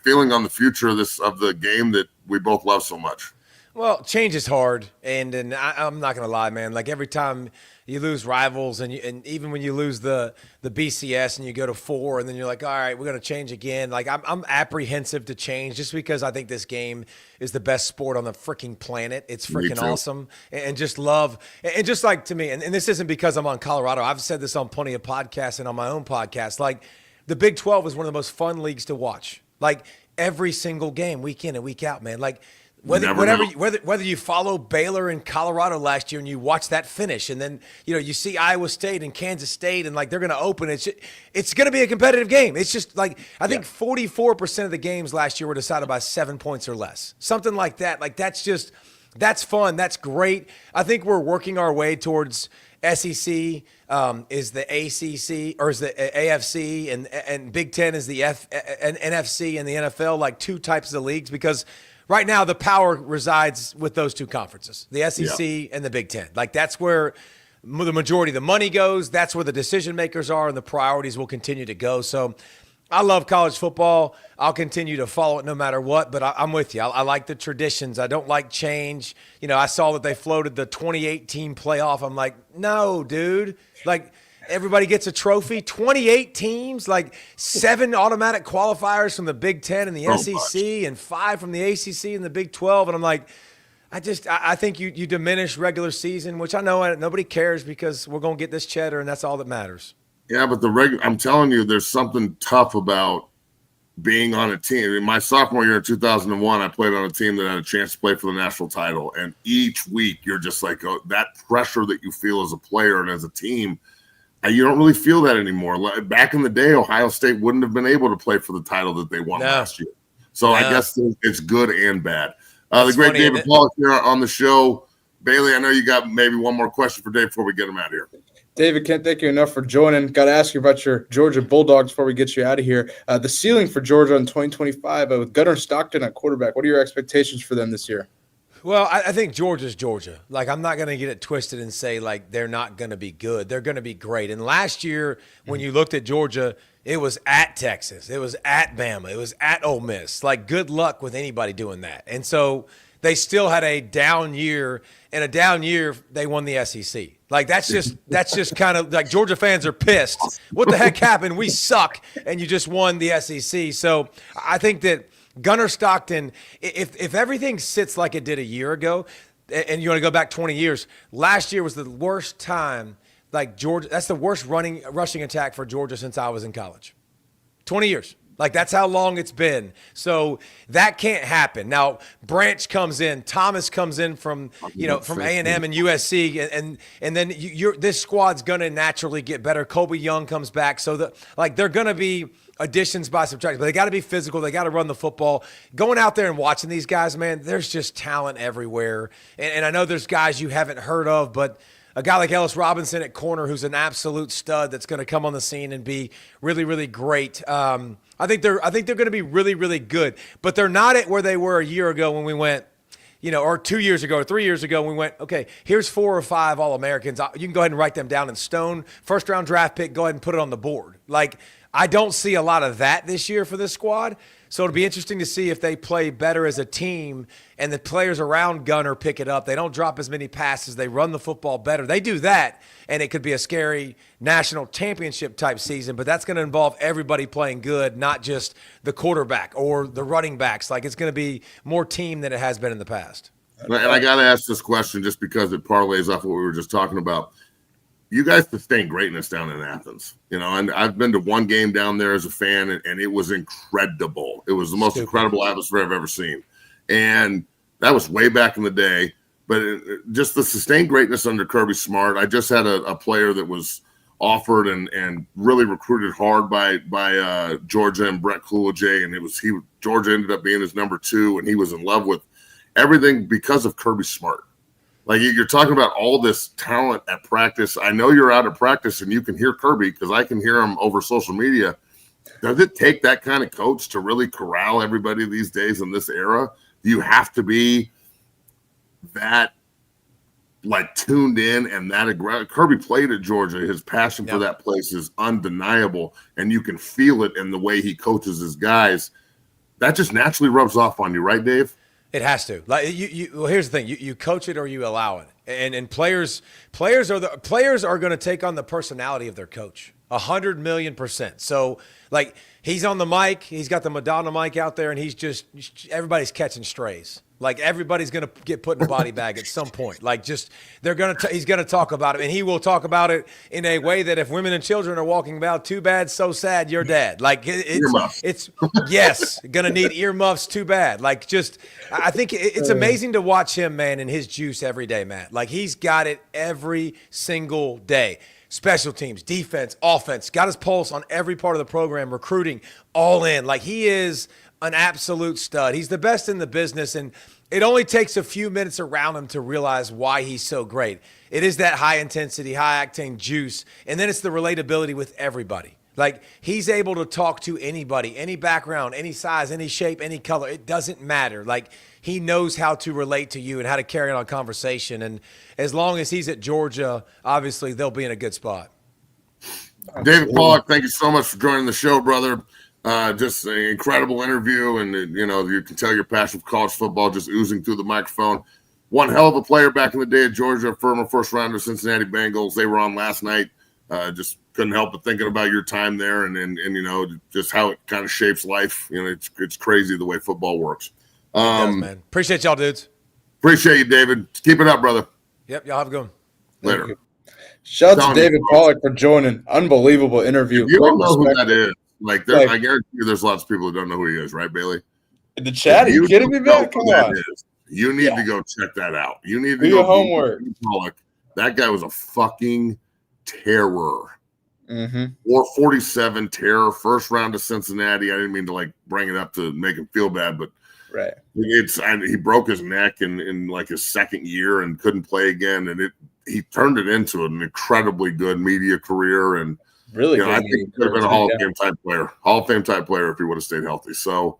S1: feeling on the future of the game that we both love so much?
S8: Well, change is hard, and I'm not gonna lie, man. Like every time you lose rivals, and even when you lose the BCS and you go to 4, and then you're like, all right, we're gonna change again. Like I'm apprehensive to change just because I think this game is the best sport on the freaking planet. It's freaking awesome, and just love, and just like to me, and this isn't because I'm on Colorado. I've said this on plenty of podcasts and on my own podcast. Like the Big 12 is one of the most fun leagues to watch. Like every single game, week in and week out, man. Like. Whether you follow Baylor and Colorado last year and you watch that finish, and then you see Iowa State and Kansas State, and like they're going to open it's going to be a competitive game. It's just like I think 44% of the games last year were decided by 7 points or less, something like that. Like that's fun. That's great. I think we're working our way towards SEC is the ACC or is the AFC, and Big Ten is the NFC and the NFL, like two types of leagues because. Right now, the power resides with those two conferences, the SEC and the Big Ten. Like, that's where the majority of the money goes. That's where the decision makers are, and the priorities will continue to go. So I love college football. I'll continue to follow it no matter what, but I'm with you. I like the traditions. I don't like change. I saw that they floated the 28-team playoff. I'm like, no, dude. Like, everybody gets a trophy. 28 teams, like 7 automatic qualifiers from the Big Ten and the SEC, and 5 from the ACC and the Big 12. And I'm like, I think you diminish regular season, which I know nobody cares because we're going to get this cheddar, and that's all that matters.
S1: Yeah, but I'm telling you, there's something tough about being on a team. I mean, my sophomore year in 2001, I played on a team that had a chance to play for the national title. And each week you're just like, that pressure that you feel as a player and as a team, you don't really feel that anymore. Back in the day, Ohio State wouldn't have been able to play for the title that they won last year. So I guess it's good and bad. The great David Pollock here on the show. Bailey, I know you got maybe one more question for Dave before we get him out of here.
S5: David, can't thank you enough for joining. Got to ask you about your Georgia Bulldogs before we get you out of here. The ceiling for Georgia in 2025 with Gunnar Stockton at quarterback. What are your expectations for them this year?
S8: Well, I think Georgia's Georgia. Like, I'm not going to get it twisted and say, like, they're not going to be good. They're going to be great. And last year, when you looked at Georgia, it was at Texas. It was at Bama. It was at Ole Miss. Like, good luck with anybody doing that. And so they still had a down year. And a down year, they won the SEC. Like, that's just kind of like Georgia fans are pissed. What the heck happened? We suck. And you just won the SEC. So I think that Gunnar Stockton, if everything sits like it did a year ago, and you want to go back 20 years, last year was the worst time. Like Georgia, that's the worst rushing attack for Georgia since I was in college. 20 years. Like, that's how long it's been. So that can't happen. Now, Branch comes in, Thomas comes in from A&M and USC, and then this squad's gonna naturally get better. Colby Young comes back, so they're gonna be additions by subtraction, but they got to be physical. They got to run the football. Going out there and watching these guys, man, there's just talent everywhere. And I know there's guys you haven't heard of, but a guy like Ellis Robinson at corner, who's an absolute stud, that's going to come on the scene and be really, really great. I think they're going to be really, really good, but they're not at where they were a year ago when we went, or 2 years ago or 3 years ago, we went, okay, here's 4 or 5 All-Americans. You can go ahead and write them down in stone. First-round draft pick, go ahead and put it on the board. Like, I don't see a lot of that this year for this squad. So it'll be interesting to see if they play better as a team and the players around Gunnar pick it up. They don't drop as many passes. They run the football better. They do that, and it could be a scary national championship type season, but that's going to involve everybody playing good, not just the quarterback or the running backs. Like, it's going to be more team than it has been in the past.
S1: And I got to ask this question just because it parlays off what we were just talking about. You guys sustained greatness down in Athens, and I've been to one game down there as a fan, and it was incredible. It was the most incredible atmosphere I've ever seen. And that was way back in the day, but just the sustained greatness under Kirby Smart. I just had a player that was offered and really recruited hard by Georgia and Brett Coolidge, and Georgia ended up being his number 2, and he was in love with everything because of Kirby Smart. Like, you're talking about all this talent at practice. I know you're out at practice and you can hear Kirby because I can hear him over social media. Does it take that kind of coach to really corral everybody these days in this era? Do you have to be that like tuned in and that aggressive? Kirby played at Georgia. His passion for that place is undeniable, and you can feel it in the way he coaches his guys. That just naturally rubs off on you, right, Dave?
S8: It has to. Like well, here's the thing: you coach it or you allow it, and players are going to take on the personality of their coach, 100,000,000%. So like he's on the mic, he's got the Madonna mic out there, and everybody's catching strays. Like everybody's going to get put in a body bag at some point. Like just he's going to talk about it, and he will talk about it in a way that if women and children are walking about, too bad, so sad, you're dead. Like it's yes, going to need earmuffs, too bad. Like just I think it's amazing to watch him, man, in his juice every day, Matt. Like he's got it every single day. Special teams, defense, offense, got his pulse on every part of the program, recruiting, all in. Like he is an absolute stud. He's the best in the business, and it only takes a few minutes around him to realize why he's so great. It is that high-intensity, high-octane juice, and then it's the relatability with everybody. Like, he's able to talk to anybody, any background, any size, any shape, any color. It doesn't matter. Like, he knows how to relate to you and how to carry on a conversation, and as long as he's at Georgia, obviously they'll be in a good spot.
S1: David Pollock, thank you so much for joining the show, brother. Just an incredible interview, and you can tell your passion for college football just oozing through the microphone. One hell of a player back in the day at Georgia, former first rounder, Cincinnati Bengals. They were on last night. Just couldn't help but thinking about your time there, and just how it kind of shapes life. It's crazy the way football works.
S8: It does, man. Appreciate y'all, dudes.
S1: Appreciate you, David. Keep it up, brother.
S8: Yep, y'all have a good one.
S1: Later.
S5: Shout out to David Pollock for joining. Unbelievable interview.
S1: You don't know who that is. I guarantee you there's lots of people who don't know who he is, right, Bailey?
S5: In the chat? Are you kidding me, man? Come on.
S1: You need to go check that out. You need to
S5: do your homework.
S1: Pollock. That guy was a fucking terror.
S5: Mm-hmm.
S1: 447 terror, first round to Cincinnati. I didn't mean to bring it up to make him feel bad, but
S5: right.
S1: He broke his neck in his second year and couldn't play again, and he turned it into an incredibly good media career. And
S5: really,
S1: I think he could have been a Hall of Fame type player if he would have stayed healthy. So,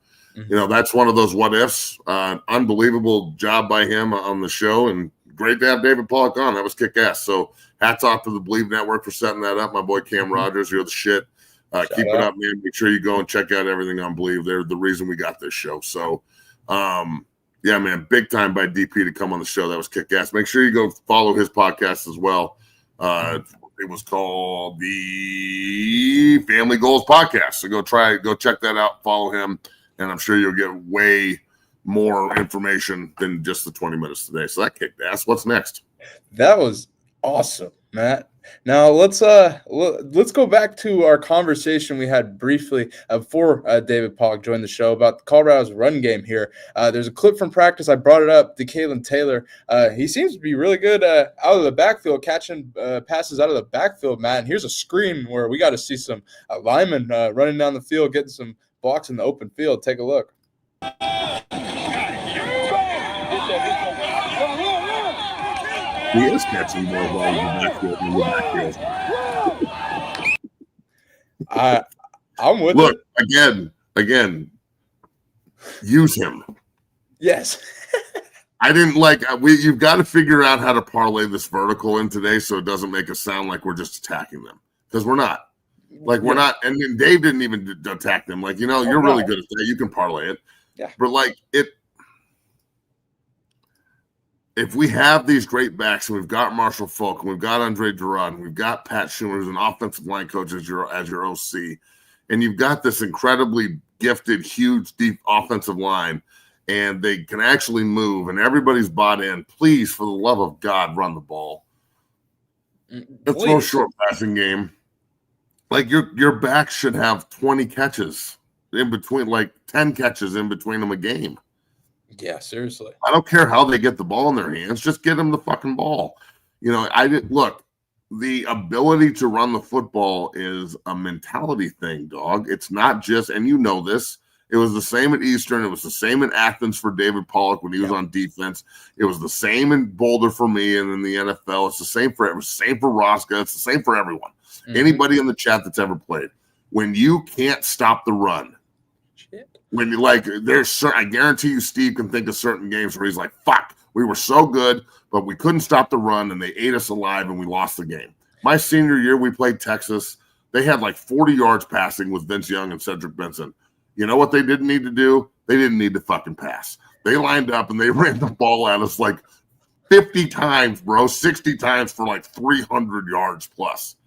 S1: that's one of those what ifs. Unbelievable job by him on the show, and great to have David Pollock on. That was kick ass. So, hats off to the Believe Network for setting that up. My boy Cam Rogers, you're the shit. Keep it up, man. Make sure you go and check out everything on Believe. They're the reason we got this show. So, yeah, man, big time by DP to come on the show. That was kick ass. Make sure you go follow his podcast as well. It was called the Family Goals Podcast. So go check that out, follow him, and I'm sure you'll get way more information than just the 20 minutes today. So that kicked ass. What's next?
S5: That was awesome, Matt. Now let's go back to our conversation we had briefly before David Pollock joined the show about Colorado's run game here. There's a clip from practice. I brought it up to Kalen Taylor. He seems to be really good out of the backfield, catching passes out of the backfield, Matt. And here's a screen where we got to see some linemen running down the field, getting some blocks in the open field. Take a look.
S1: He is catching more balls in the backfield than the backfield.
S5: I'm with
S1: Look,
S5: it.
S1: again, use him.
S5: Yes.
S1: I didn't you've got to figure out how to parlay this vertical in today so it doesn't make us sound like we're just attacking them, because we're not. We're not. And then Dave didn't even attack them. You're really good at that. You can parlay it.
S5: Yeah.
S1: But if we have these great backs, and we've got Marshall Falk, and we've got Andre Durant, and we've got Pat Schumer, who's an offensive line coach as your OC, and you've got this incredibly gifted, huge, deep offensive line, and they can actually move, and everybody's bought in, please, for the love of God, run the ball. It's no short passing game. Your back should have 20 catches in between, 10 catches in between them a game.
S5: Yeah, seriously.
S1: I don't care how they get the ball in their hands. Just get them the fucking ball. The ability to run the football is a mentality thing, dog. It's not just, and you know this, it was the same at Eastern. It was the same in Athens for David Pollock when he was on defense. It was the same in Boulder for me and in the NFL. It's the same for Rosca. It's the same for everyone. Mm-hmm. Anybody in the chat that's ever played. when you can't stop the run. When you I guarantee you, Steve can think of certain games where he's like, fuck, we were so good, but we couldn't stop the run and they ate us alive and we lost the game. My senior year, we played Texas. They had like 40 yards passing with Vince Young and Cedric Benson. You know what they didn't need to do? They didn't need to fucking pass. They lined up and they ran the ball at us like 50 times, bro, 60 times for like 300 yards plus.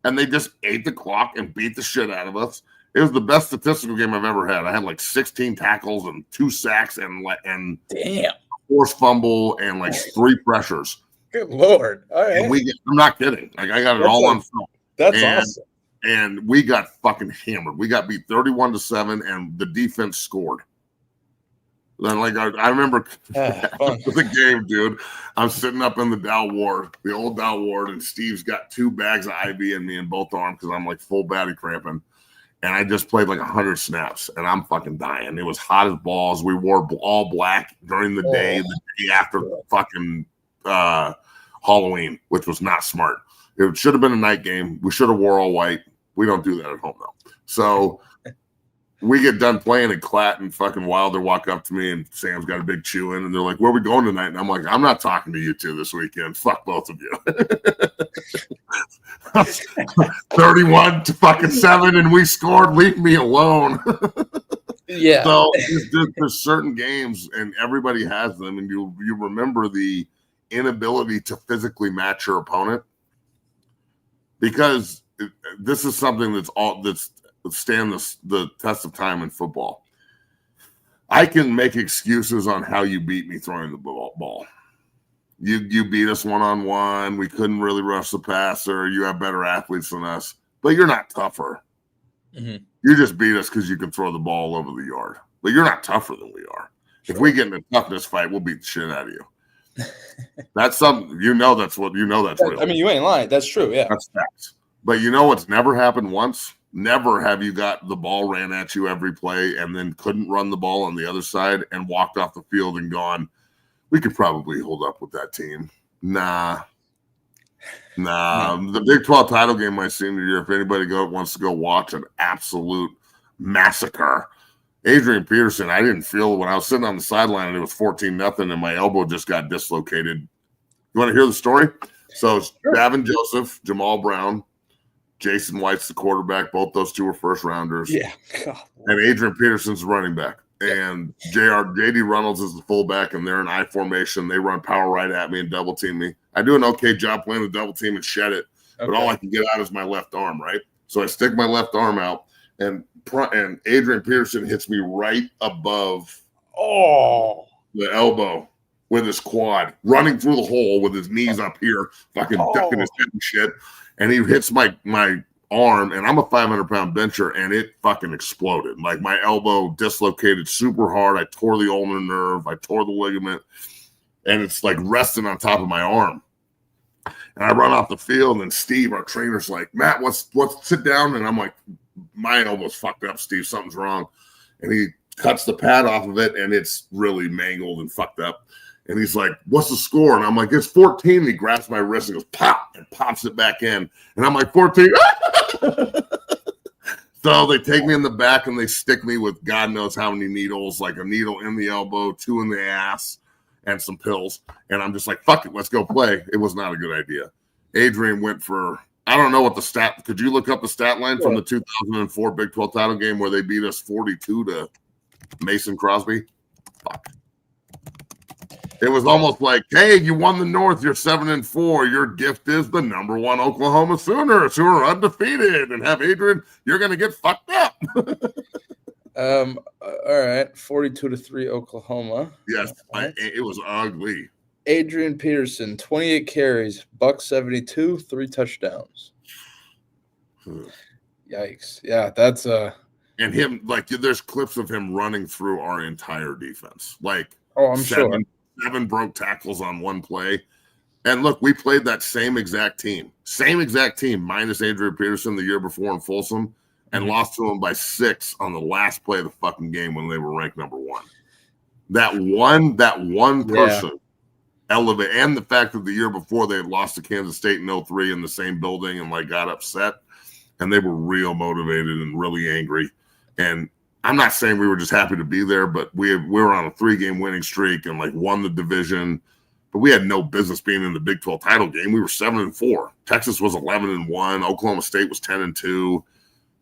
S1: And they just ate the clock and beat the shit out of us. It was the best statistical game I've ever had. I had like 16 tackles and 2 sacks and
S5: damn,
S1: forced fumble and like 3 pressures.
S5: Good Lord. All right.
S1: And I'm not kidding. Like I got it all on film.
S5: That's awesome.
S1: And we got fucking hammered. We got beat 31-7 and the defense scored. Then I remember the game, dude. I'm sitting up in the Dow ward, the old Dow ward, and Steve's got 2 bags of IV in me in both arms because I'm like full body cramping. And I just played like 100 snaps, and I'm fucking dying. It was hot as balls. We wore all black during the day after fucking Halloween, which was not smart. It should have been a night game. We should have wore all white. We don't do that at home, though. So we get done playing, and Klatt and fucking Wilder walk up to me, and Sam's got a big chew in, and they're like, where are we going tonight? And I'm like, I'm not talking to you two this weekend. Fuck both of you. 31-7, and we scored. Leave me alone.
S5: Yeah.
S1: So there's certain games, and everybody has them, and you remember the inability to physically match your opponent, because this is something that's stand the test of time in football. I can make excuses on how you beat me throwing the ball. You beat us one-on-one. We couldn't really rush the passer. You have better athletes than us, but you're not tougher.
S5: Mm-hmm.
S1: You just beat us because you can throw the ball over the yard, but you're not tougher than we are. Sure. If we get in a toughness fight, we'll beat the shit out of you. That's something, that's real.
S5: I mean, you ain't lying. That's true. Yeah.
S1: That's facts. But you know what's never happened once? Never have you got the ball ran at you every play and then couldn't run the ball on the other side and walked off the field and gone, we could probably hold up with that team. Nah. The Big 12 title game my senior year, if anybody wants to go watch an absolute massacre, Adrian Peterson, I didn't feel when I was sitting on the sideline and it was 14-0 and my elbow just got dislocated. You want to hear the story? So it's Davin Joseph, Jamal Brown, Jason White's the quarterback. Both those 2 were first rounders.
S5: Yeah. God.
S1: And Adrian Peterson's the running back. And J.D. Reynolds is the fullback, and they're in I formation. They run power right at me and double team me. I do an okay job playing the double team and shed it, but all I can get out is my left arm, right? So I stick my left arm out, and Adrian Peterson hits me right above the elbow with his quad, running through the hole with his knees up here, fucking ducking his head and shit. And he hits my arm, and I'm a 500-pound bencher, and it fucking exploded. Like my elbow dislocated super hard. I tore the ulnar nerve. I tore the ligament, and it's like resting on top of my arm. And I run off the field, and Steve, our trainer's like, Matt, let's sit down. And I'm like, my elbow's fucked up, Steve. Something's wrong. And he cuts the pad off of it, and it's really mangled and fucked up. And he's like, what's the score? And I'm like, it's 14. And he grabs my wrist and goes, pop, and pops it back in. And I'm like, 14. So they take me in the back and they stick me with God knows how many needles, like a needle in the elbow, 2 in the ass, and some pills. And I'm just like, fuck it, let's go play. It was not a good idea. Adrian went for, I don't know what the stat, could you look up the stat line from the 2004 Big 12 title game where they beat us 42 to Mason Crosby? Fuck. It was almost like, hey, you won the North. You're 7-4. Your gift is the number 1 Oklahoma Sooners, who are undefeated, and have Adrian. You're gonna get fucked up.
S5: All right, 42-3 Oklahoma.
S1: Yes, it was ugly.
S5: Adrian Peterson, 28 carries, $172, 3 touchdowns. Yikes! Yeah, that's
S1: And him, like, there's clips of him running through our entire defense, like,
S5: I'm sure.
S1: 7 broke tackles on one play. And look, we played that same exact team, minus Adrian Peterson the year before in Folsom, and lost to them by 6 on the last play of the fucking game when they were ranked number 1. That one person elevated, and the fact that the year before they had lost to Kansas State in 03 in the same building and like got upset. and they were real motivated and really angry. And I'm not saying we were just happy to be there, but we were on a 3-game winning streak and like won the division. But we had no business being in the Big 12 title game. We were 7-4. Texas was 11-1. Oklahoma State was 10-2.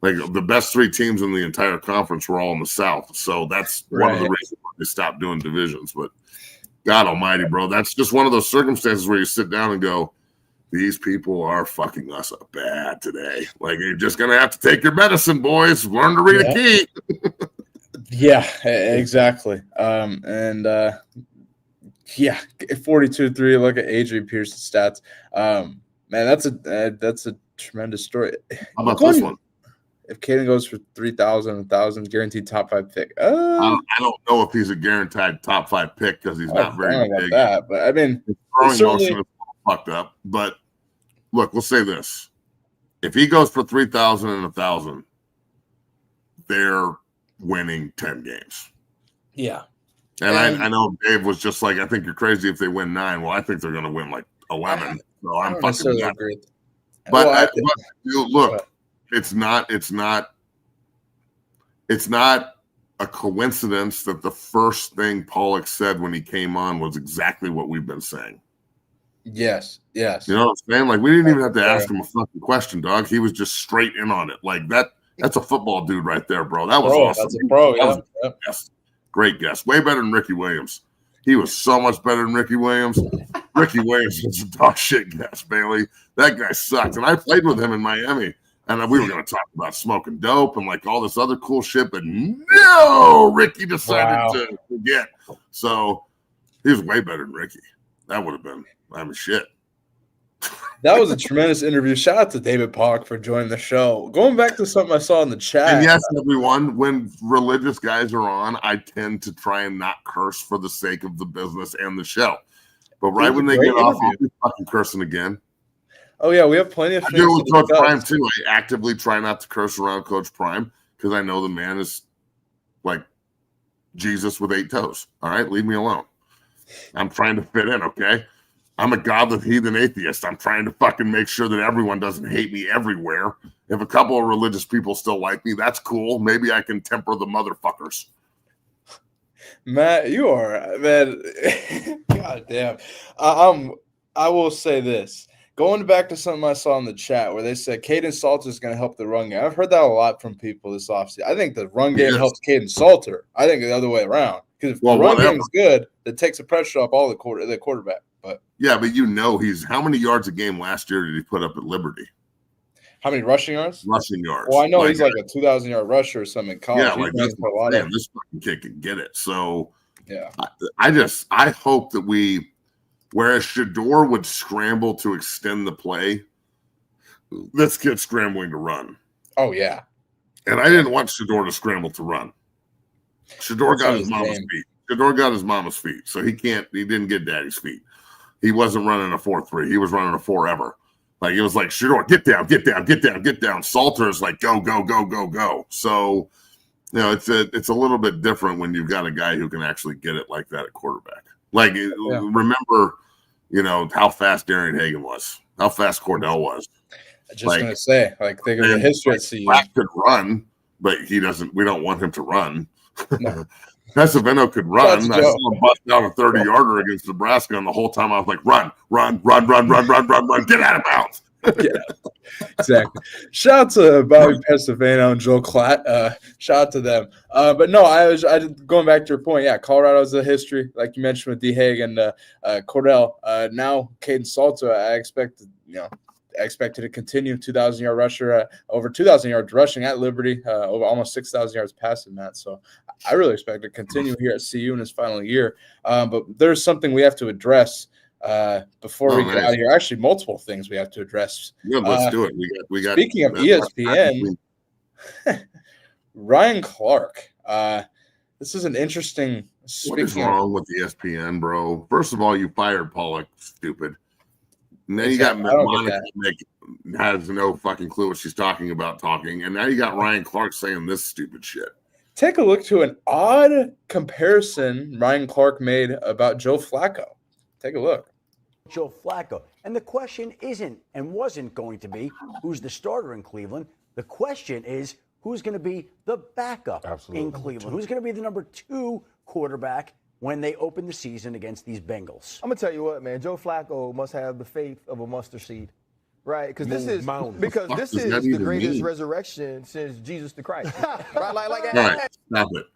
S1: Like the best 3 teams in the entire conference were all in the South. So that's one of the reasons why they stopped doing divisions. But God almighty, bro, that's just one of those circumstances where you sit down and go, these people are fucking us up bad today. Like, you're just going to have to take your medicine, boys. Learn to read a key.
S5: Yeah, exactly. 42-3. Look at Adrian Pearson's stats. Man, that's a tremendous story.
S1: How about this one?
S5: If Caden goes for 3,000, 1,000, guaranteed top 5 pick.
S1: I don't know if he's a guaranteed top 5 pick because he's not very big.
S5: That, but I mean,
S1: his throwing motion is fucked up. But look, we'll say this: if he goes for 3,000 and 1,000, they're winning 10 games.
S5: Yeah.
S1: And I know Dave was just like, I think you're crazy if they win 9. Well, I think they're going to win like 11. So I'm fucking agree. But look, it's not a coincidence that the first thing Pollack said when he came on was exactly what we've been saying.
S5: Yes.
S1: You know what I'm saying? Like, we didn't even have to ask him a fucking question, dog. He was just straight in on it. Like, that's a football dude right there, bro. That was awesome.
S5: That's a pro,
S1: Yes. Great guess. Way better than Ricky Williams. He was so much better than Ricky Williams. Ricky Williams was a dog shit guess, Bailey. That guy sucked. And I played with him in Miami. And we were going to talk about smoking dope and like all this other cool shit. But no, Ricky decided to forget. So he was way better than Ricky. That would have been, shit.
S5: That was a tremendous interview. Shout out to David Pollock for joining the show. Going back to something I saw in the chat.
S1: And yes, everyone, when religious guys are on, I tend to try and not curse for the sake of the business and the show. But right when they get off, I'll be fucking cursing again.
S5: Oh, yeah, we have plenty of things.
S1: I do with Coach Prime, too. I actively try not to curse around Coach Prime because I know the man is like Jesus with 8 toes. All right? Leave me alone. I'm trying to fit in, okay? I'm a godless heathen atheist. I'm trying to fucking make sure that everyone doesn't hate me everywhere. If a couple of religious people still like me, that's cool. Maybe I can temper the motherfuckers.
S5: Matt, you are, man. God damn. I will say this. Going back to something I saw in the chat where they said Caden Salter is going to help the run game. I've heard that a lot from people this offseason. I think the run game helps Caden Salter. I think the other way around. Because if the run game is good, it takes the pressure off all the quarterback. But
S1: he's how many yards a game last year did he put up at Liberty?
S5: How many rushing yards?
S1: Rushing yards.
S5: Well, I know he's like a 2,000-yard rusher or something in college.
S1: Yeah, like this fucking kid can get it. So
S5: yeah,
S1: I hope that whereas Shador would scramble to extend the play, this kid's scrambling to run.
S5: Oh yeah,
S1: and I didn't want Shador to scramble to run. Shador got his mama's feet. Shador got his mama's feet, so he didn't get daddy's feet. He wasn't running a 4.3. He was running a 4 Like, it was like, Shador, get down. Salter's like, go. So, it's a little bit different when you've got a guy who can actually get it like that at quarterback. Like, remember, how fast Darian Hagan was, how fast Cordell was.
S5: I just going to say, like, think of the history at CU.
S1: Black could run, but we don't want him to run. No. Pesavento could run. I saw him bust out a 30-yarder against Nebraska, and the whole time I was like, run, get out of bounds.
S5: Yeah, exactly. Shout out to Bobby Pesavento and Joel Klatt. Shout out to them. But no, I going back to your point. Yeah, Colorado's a history, like you mentioned with D. Haig and Cordell. Now Caden Salter, I expected to continue 2,000-yard rusher, over 2,000 yards rushing at Liberty, over almost 6,000 yards passing that. So I really expect to continue here at CU in his final year. But there's something we have to address before we get out of here. Actually, multiple things we have to address.
S1: Yeah, let's do it. We got.
S5: Speaking of ESPN, Ryan Clark. This is an interesting.
S1: What is wrong with ESPN, bro? First of all, you fired Pollack, stupid. And then you got Monica has no fucking clue what she's talking about talking. And now you got Ryan Clark saying this stupid shit.
S5: Take a look to an odd comparison Ryan Clark made about Joe Flacco. Take a look.
S9: Joe Flacco. And the question isn't and wasn't going to be who's the starter in Cleveland. The question is, who's going to be the backup in Cleveland? Who's going to be the number 2 quarterback when they open the season against these Bengals?
S10: I'm gonna tell you what, man. Joe Flacco must have the faith of a mustard seed, right? Because this is the greatest resurrection since Jesus the Christ. Right? Like
S1: All right, stop it.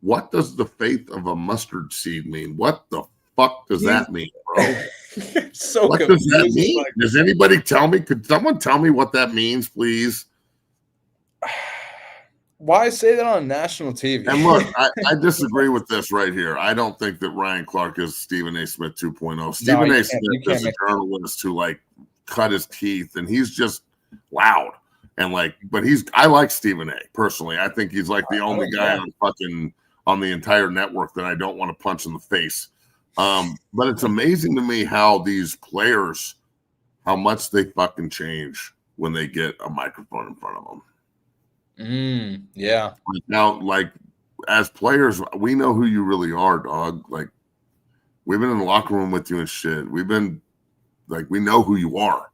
S1: What does the faith of a mustard seed mean? What the fuck does that mean, bro? What does that mean? Does anybody tell me? Could someone tell me what that means, please?
S5: Why say that on national TV?
S1: And look, I disagree with this right here. I don't think that Ryan Clark is Stephen A. Smith 2.0. Stephen A. Smith is a journalist who cut his teeth, and he's just loud and but I like Stephen A. personally. I think he's the only guy on the entire network that I don't want to punch in the face. But it's amazing to me how these players, how much they fucking change when they get a microphone in front of them.
S5: Yeah.
S1: Now, as players, we know who you really are, dog. We've been in the locker room with you and shit. We've been we know who you are.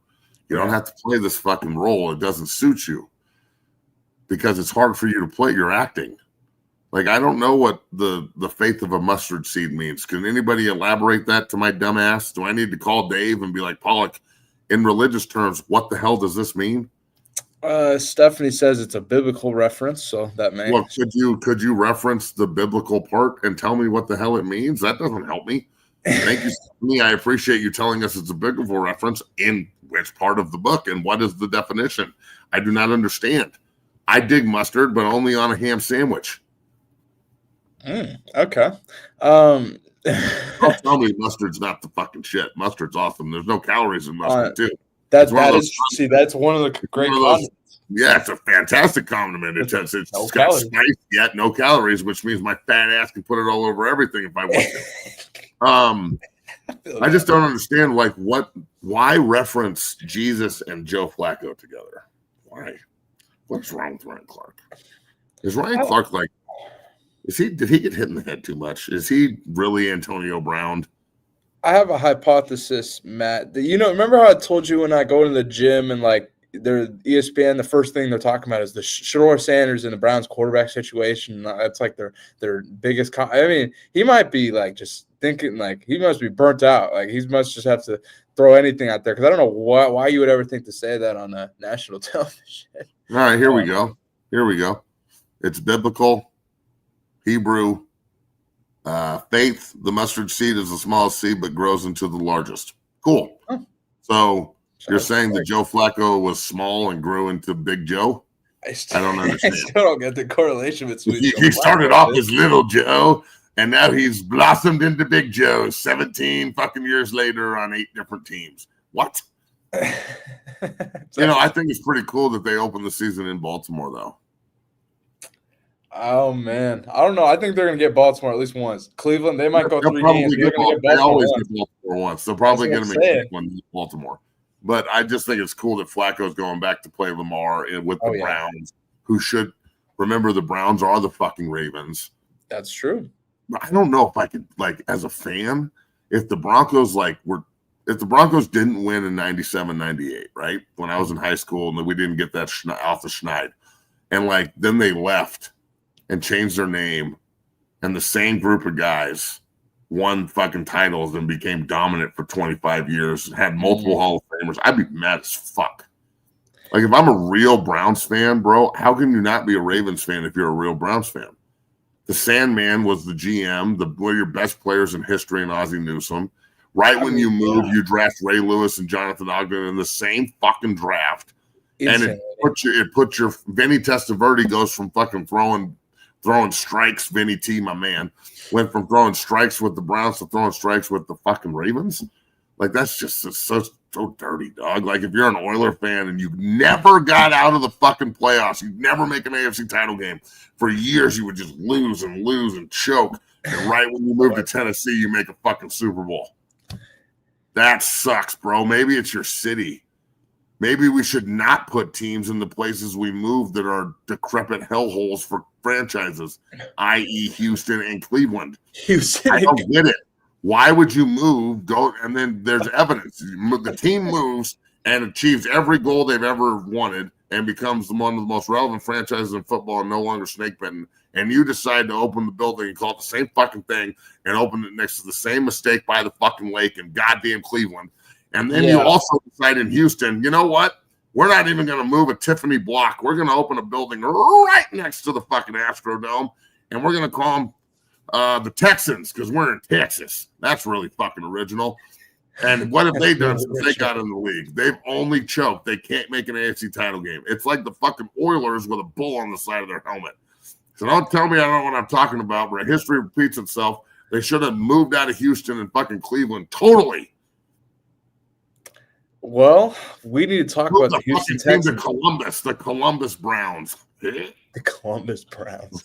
S1: You don't have to play this fucking role. It doesn't suit you because it's hard for you to play. You're acting. I don't know what the faith of a mustard seed means. Can anybody elaborate that to my dumb ass? Do I need to call Dave and be like, Pollack, in religious terms, what the hell does this mean?
S5: Stephanie says it's a biblical reference, so that may.
S1: Well, could you reference the biblical part and tell me what the hell it means? That doesn't help me. Thank you, Stephanie. I appreciate you telling us it's a biblical reference. In which part of the book and what is the definition? I do not understand. I dig mustard, but only on a ham sandwich.
S5: Okay.
S1: Don't tell me mustard's not the fucking shit. Mustard's awesome. There's no calories in mustard too.
S5: That's one of the great condiments.
S1: Yeah, it's a fantastic condiment. It's got spice yet no calories, which means my fat ass can put it all over everything if I want to. I just don't understand why reference Jesus and Joe Flacco together? Why? What's wrong with Ryan Clark? Is Ryan Clark did he get hit in the head too much? Is he really Antonio Brown?
S5: I have a hypothesis, Matt. Remember how I told you when I go to the gym and they're ESPN, the first thing they're talking about is the Shedeur Sanders and the Browns quarterback situation. That's their biggest. He might be just thinking he must be burnt out. He must just have to throw anything out there because I don't know why you would ever think to say that on a national television.
S1: All right, here we go. It's biblical, Hebrew. Faith, the mustard seed is the smallest seed, but grows into the largest. Cool. Oh. So you're saying that Joe Flacco was small and grew into Big Joe? I don't understand.
S5: I still don't get the correlation between.
S1: He started off as Little Joe, and now he's blossomed into Big Joe 17 fucking years later on 8 different teams. What? I think it's pretty cool that they opened the season in Baltimore, though.
S5: Oh, man. I don't know. I think they're going to get Baltimore at least once. Cleveland, they might go 3 games.
S1: They always get Baltimore once. They're probably going to make one in Baltimore. But I just think it's cool that Flacco's going back to play Lamar with the Browns, who should remember the Browns are the fucking Ravens.
S5: That's true.
S1: I don't know if I could, as a fan, if the Broncos didn't win in 97, 98, right? When I was in high school and we didn't get that off the schneid. And then they left and changed their name, and the same group of guys won fucking titles and became dominant for 25 years, had multiple Hall of Famers, I'd be mad as fuck. If I'm a real Browns fan, bro, how can you not be a Ravens fan if you're a real Browns fan? The Sandman was the GM, one of your best players in history, and Ozzie Newsome. When you move, you draft Ray Lewis and Jonathan Ogden in the same fucking draft. Insane. And it puts your Vinny Testaverde goes from fucking throwing strikes. Vinny T, my man, went from throwing strikes with the Browns to throwing strikes with the fucking Ravens. That's just so dirty, dog. If you're an Oiler fan and you never got out of the fucking playoffs, you never make an AFC title game for years, you would just lose and choke. And right when you move to Tennessee, you make a fucking Super Bowl. That sucks, bro. Maybe it's your city. Maybe we should not put teams in the places we move that are decrepit hellholes for franchises, i.e. Houston and Cleveland. I don't get it. Why would you move, and then there's evidence. The team moves and achieves every goal they've ever wanted, and becomes one of the most relevant franchises in football and no longer snake bitten, and you decide to open the building and call it the same fucking thing and open it next to the same mistake by the fucking lake in goddamn Cleveland, and then you also decide in Houston, you know what? We're not even going to move a Tiffany block. We're going to open a building right next to the fucking Astrodome, and we're going to call them the Texans because we're in Texas. That's really fucking original. And what have they done since they got in the league? They've only choked. They can't make an AFC title game. It's like the fucking Oilers with a bull on the side of their helmet. So don't tell me I don't know what I'm talking about, but history repeats itself. They should have moved out of Houston and fucking Cleveland totally.
S5: Well, we need to talk about the Houston Texans.
S1: The Columbus Browns.
S5: The Columbus Browns.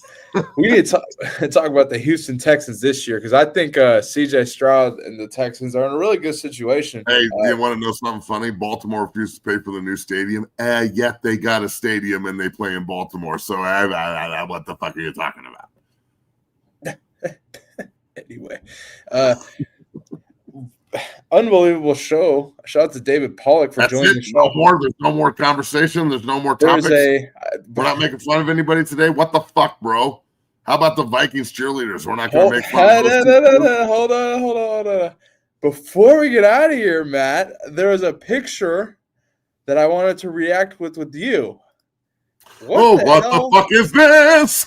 S5: We need to talk about the Houston Texans this year because I think C.J. Stroud and the Texans are in a really good situation.
S1: Hey, you want to know something funny? Baltimore refused to pay for the new stadium, yet they got a stadium and they play in Baltimore. So what the fuck are you talking about?
S5: Anyway, unbelievable show. Shout out to David Pollock for joining the show.
S1: There's no more conversation. There's no more topics. We're not making fun of anybody today. What the fuck, bro? How about the Vikings cheerleaders? We're not going to make fun of those.
S5: Hold on. Before we get out of here, Matt, there was a picture that I wanted to react with you.
S1: What the fuck is this?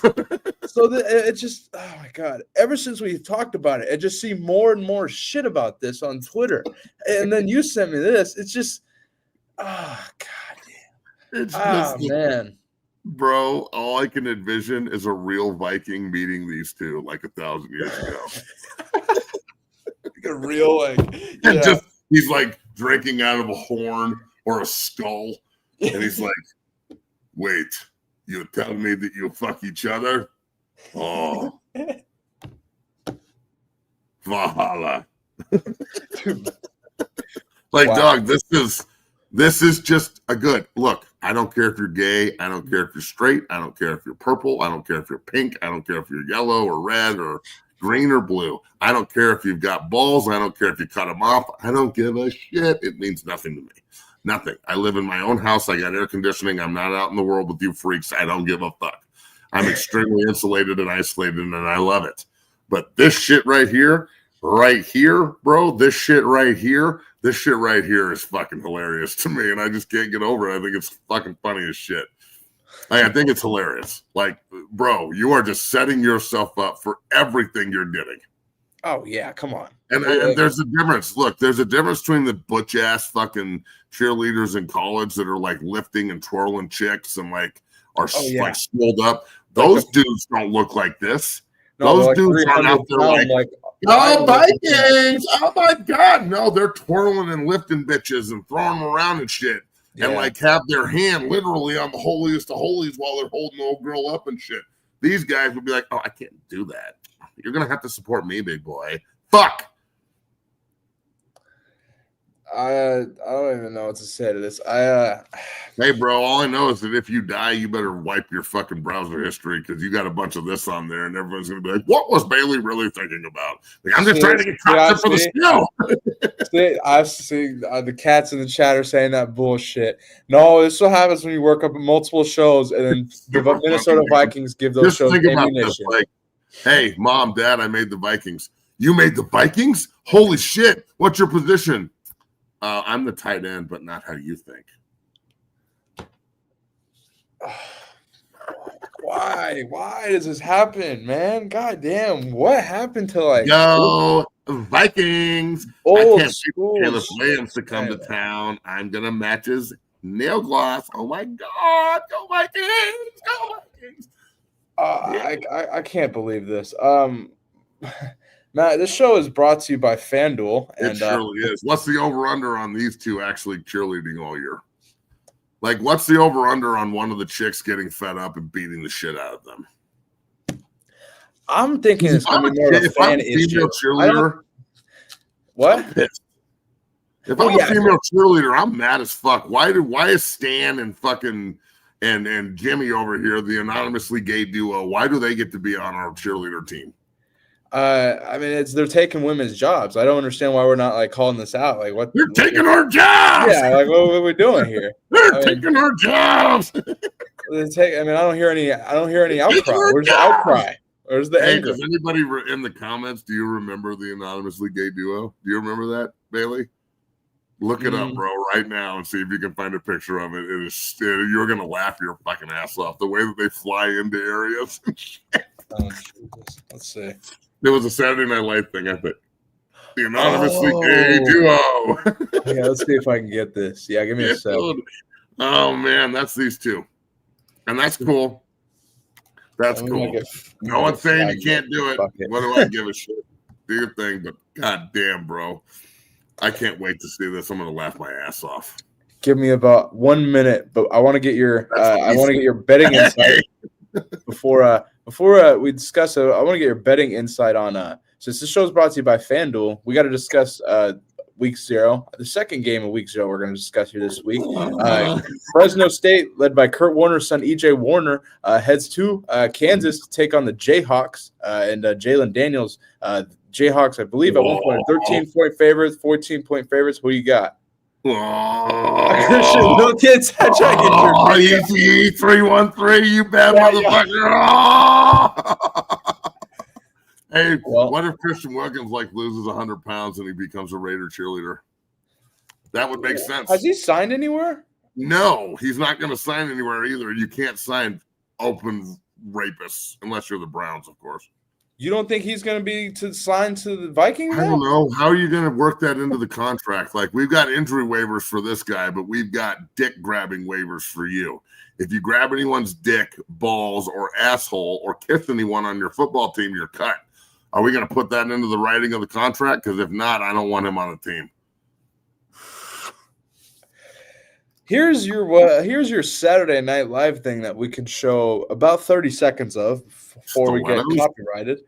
S5: So it just, oh my God. Ever since we talked about it, I just see more and more shit about this on Twitter. And then you sent me this. It's just, oh, God.
S1: It's just,
S5: man.
S1: Bro, all I can envision is a real Viking meeting these two like 1,000 years ago.
S5: Like a real,
S1: And just, he's like drinking out of a horn or a skull. And he's like, wait, you're telling me that you fuck each other? Oh. Valhalla. Like, wow. Dog, this is just a good look. I don't care if you're gay. I don't care if you're straight. I don't care if you're purple. I don't care if you're pink. I don't care if you're yellow or red or green or blue. I don't care if you've got balls. I don't care if you cut them off. I don't give a shit. It means nothing to me. Nothing. I live in my own house. I got air conditioning. I'm not out in the world with you freaks. I don't give a fuck. I'm extremely insulated and isolated, and I love it. But this shit right here, bro, this shit right here is fucking hilarious to me, and I just can't get over it. I think it's fucking funny as shit. I think it's hilarious. Like, bro, you are just setting yourself up for everything you're getting.
S5: Oh, yeah, come on.
S1: And there's a difference. Look, there's a difference between the butch-ass fucking cheerleaders in college that are, like, lifting and twirling chicks and, like, are, like, swelled up. Those dudes don't look like this.
S5: No,
S1: those
S5: like
S1: dudes aren't out there like, oh, Vikings! Oh, my God! No, they're twirling and lifting bitches and throwing them around and shit. And, like, have their hand literally on the holiest of holies while they're holding the old girl up and shit. These guys would be like, oh, I can't do that. You're going to have to support me, big boy. Fuck.
S5: I don't even know what to say to this.
S1: Hey, bro, all I know is that if you die, you better wipe your fucking browser history because you got a bunch of this on there, and everyone's going to be like, what was Bailey really thinking about? Like, I'm just trying to get content for the show.
S5: I've seen the cats in the chat are saying that bullshit. No, this is what happens when you work up multiple shows, and then the Minnesota Vikings give those shows ammunition.
S1: Like, hey, Mom, Dad, I made the Vikings. You made the Vikings? Holy shit. What's your position? I'm the tight end, but not how you think.
S5: Why? Why does this happen, man? God damn. What happened to, like...
S1: Yo, Vikings.
S5: Old
S1: I can't
S5: school
S1: wait for Caleb Williams to come to town. I'm going to match his nail gloss. Oh, my God. Go Vikings. Go Vikings.
S5: I can't believe this. Matt, this show is brought to you by FanDuel.
S1: It surely is. What's the over-under on these two actually cheerleading all year? Like, what's the over-under on one of the chicks getting fed up and beating the shit out of them?
S5: I'm thinking it's going to be more of a fan issue.
S1: Cheerleader,
S5: what?
S1: If I'm a female cheerleader, I'm mad as fuck. Why is Stan and fucking and Jimmy over here, the anonymously gay duo, why do they get to be on our cheerleader team?
S5: I mean, they're taking women's jobs. I don't understand why we're not like calling this out. Like, what?
S1: They're taking our jobs.
S5: Yeah, like what are we doing here?
S1: They're taking our jobs.
S5: I don't hear any outcry. Where's the outcry? Where's the anger?
S1: Does anybody in the comments? Do you remember the anonymously gay duo? Do you remember that, Bailey? Look it up, bro, right now, and see if you can find a picture of it. You're gonna laugh your fucking ass off the way that they fly into areas.
S5: Let's see.
S1: It was a Saturday Night Live thing, I think. The anonymously gay duo.
S5: Yeah, let's see if I can get this. Yeah, give me a second.
S1: Oh man, that's these two, and that's cool. That's cool. No one's saying you can't do it. What do I give a shit? Do your thing, but god damn, bro. I can't wait to see this. I'm gonna laugh my ass off.
S5: Give me about 1 minute, but I want to get your betting insight before we discuss it. I want to get your betting insight on since this show is brought to you by FanDuel. We got to discuss week 0, the second game of week 0. We're going to discuss here this week. Fresno State, led by Kurt Warner's son EJ Warner, heads to Kansas to take on the Jayhawks and Jalen Daniels. Jayhawks, I believe, at one point 13-point favorites, 14-point favorites. Who you got? Christian Wilkins.
S1: Easy 3-1-3, you bad motherfucker. Hey, what if Christian Wilkins loses 100 pounds and he becomes a Raider cheerleader? That would make sense.
S5: Has he signed anywhere?
S1: No, he's not going to sign anywhere either. You can't sign open rapists unless you're the Browns, of course.
S5: You don't think he's going to be signed to the Vikings?
S1: I don't know. How are you going to work that into the contract? We've got injury waivers for this guy, but we've got dick grabbing waivers for you. If you grab anyone's dick, balls, or asshole, or kiss anyone on your football team, you're cut. Are we going to put that into the writing of the contract? Because if not, I don't want him on the team.
S5: Here's your Saturday Night Live thing that we can show about 30 seconds of before we get copyrighted.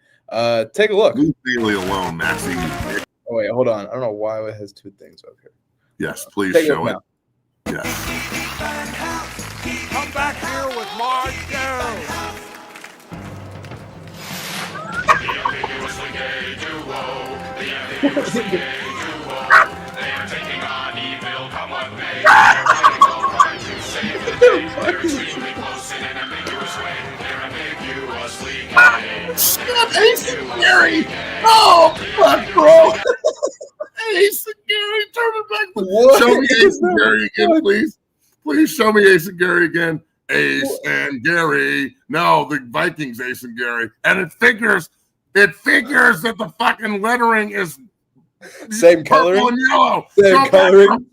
S5: Take a look.
S1: Leave Bailey alone, Maxie.
S5: Oh, wait, hold on. I don't know why it has two things up here.
S1: Yes, please show it. Yes.
S11: Come back here with Mark Jones. They are taking on evil, come what may. Trying to save the day. They're extremely close in an ambiguous way. They're ambiguously gay.
S1: Stop Ace and Gary! Oh, fuck, bro! Ace and Gary, turn it back. What? Show me Ace and Gary again, please. Please show me Ace and Gary again. Ace and Gary. No, the Vikings Ace and Gary. And it figures that the fucking lettering is
S5: same coloring
S1: and yellow.
S5: Same coloring.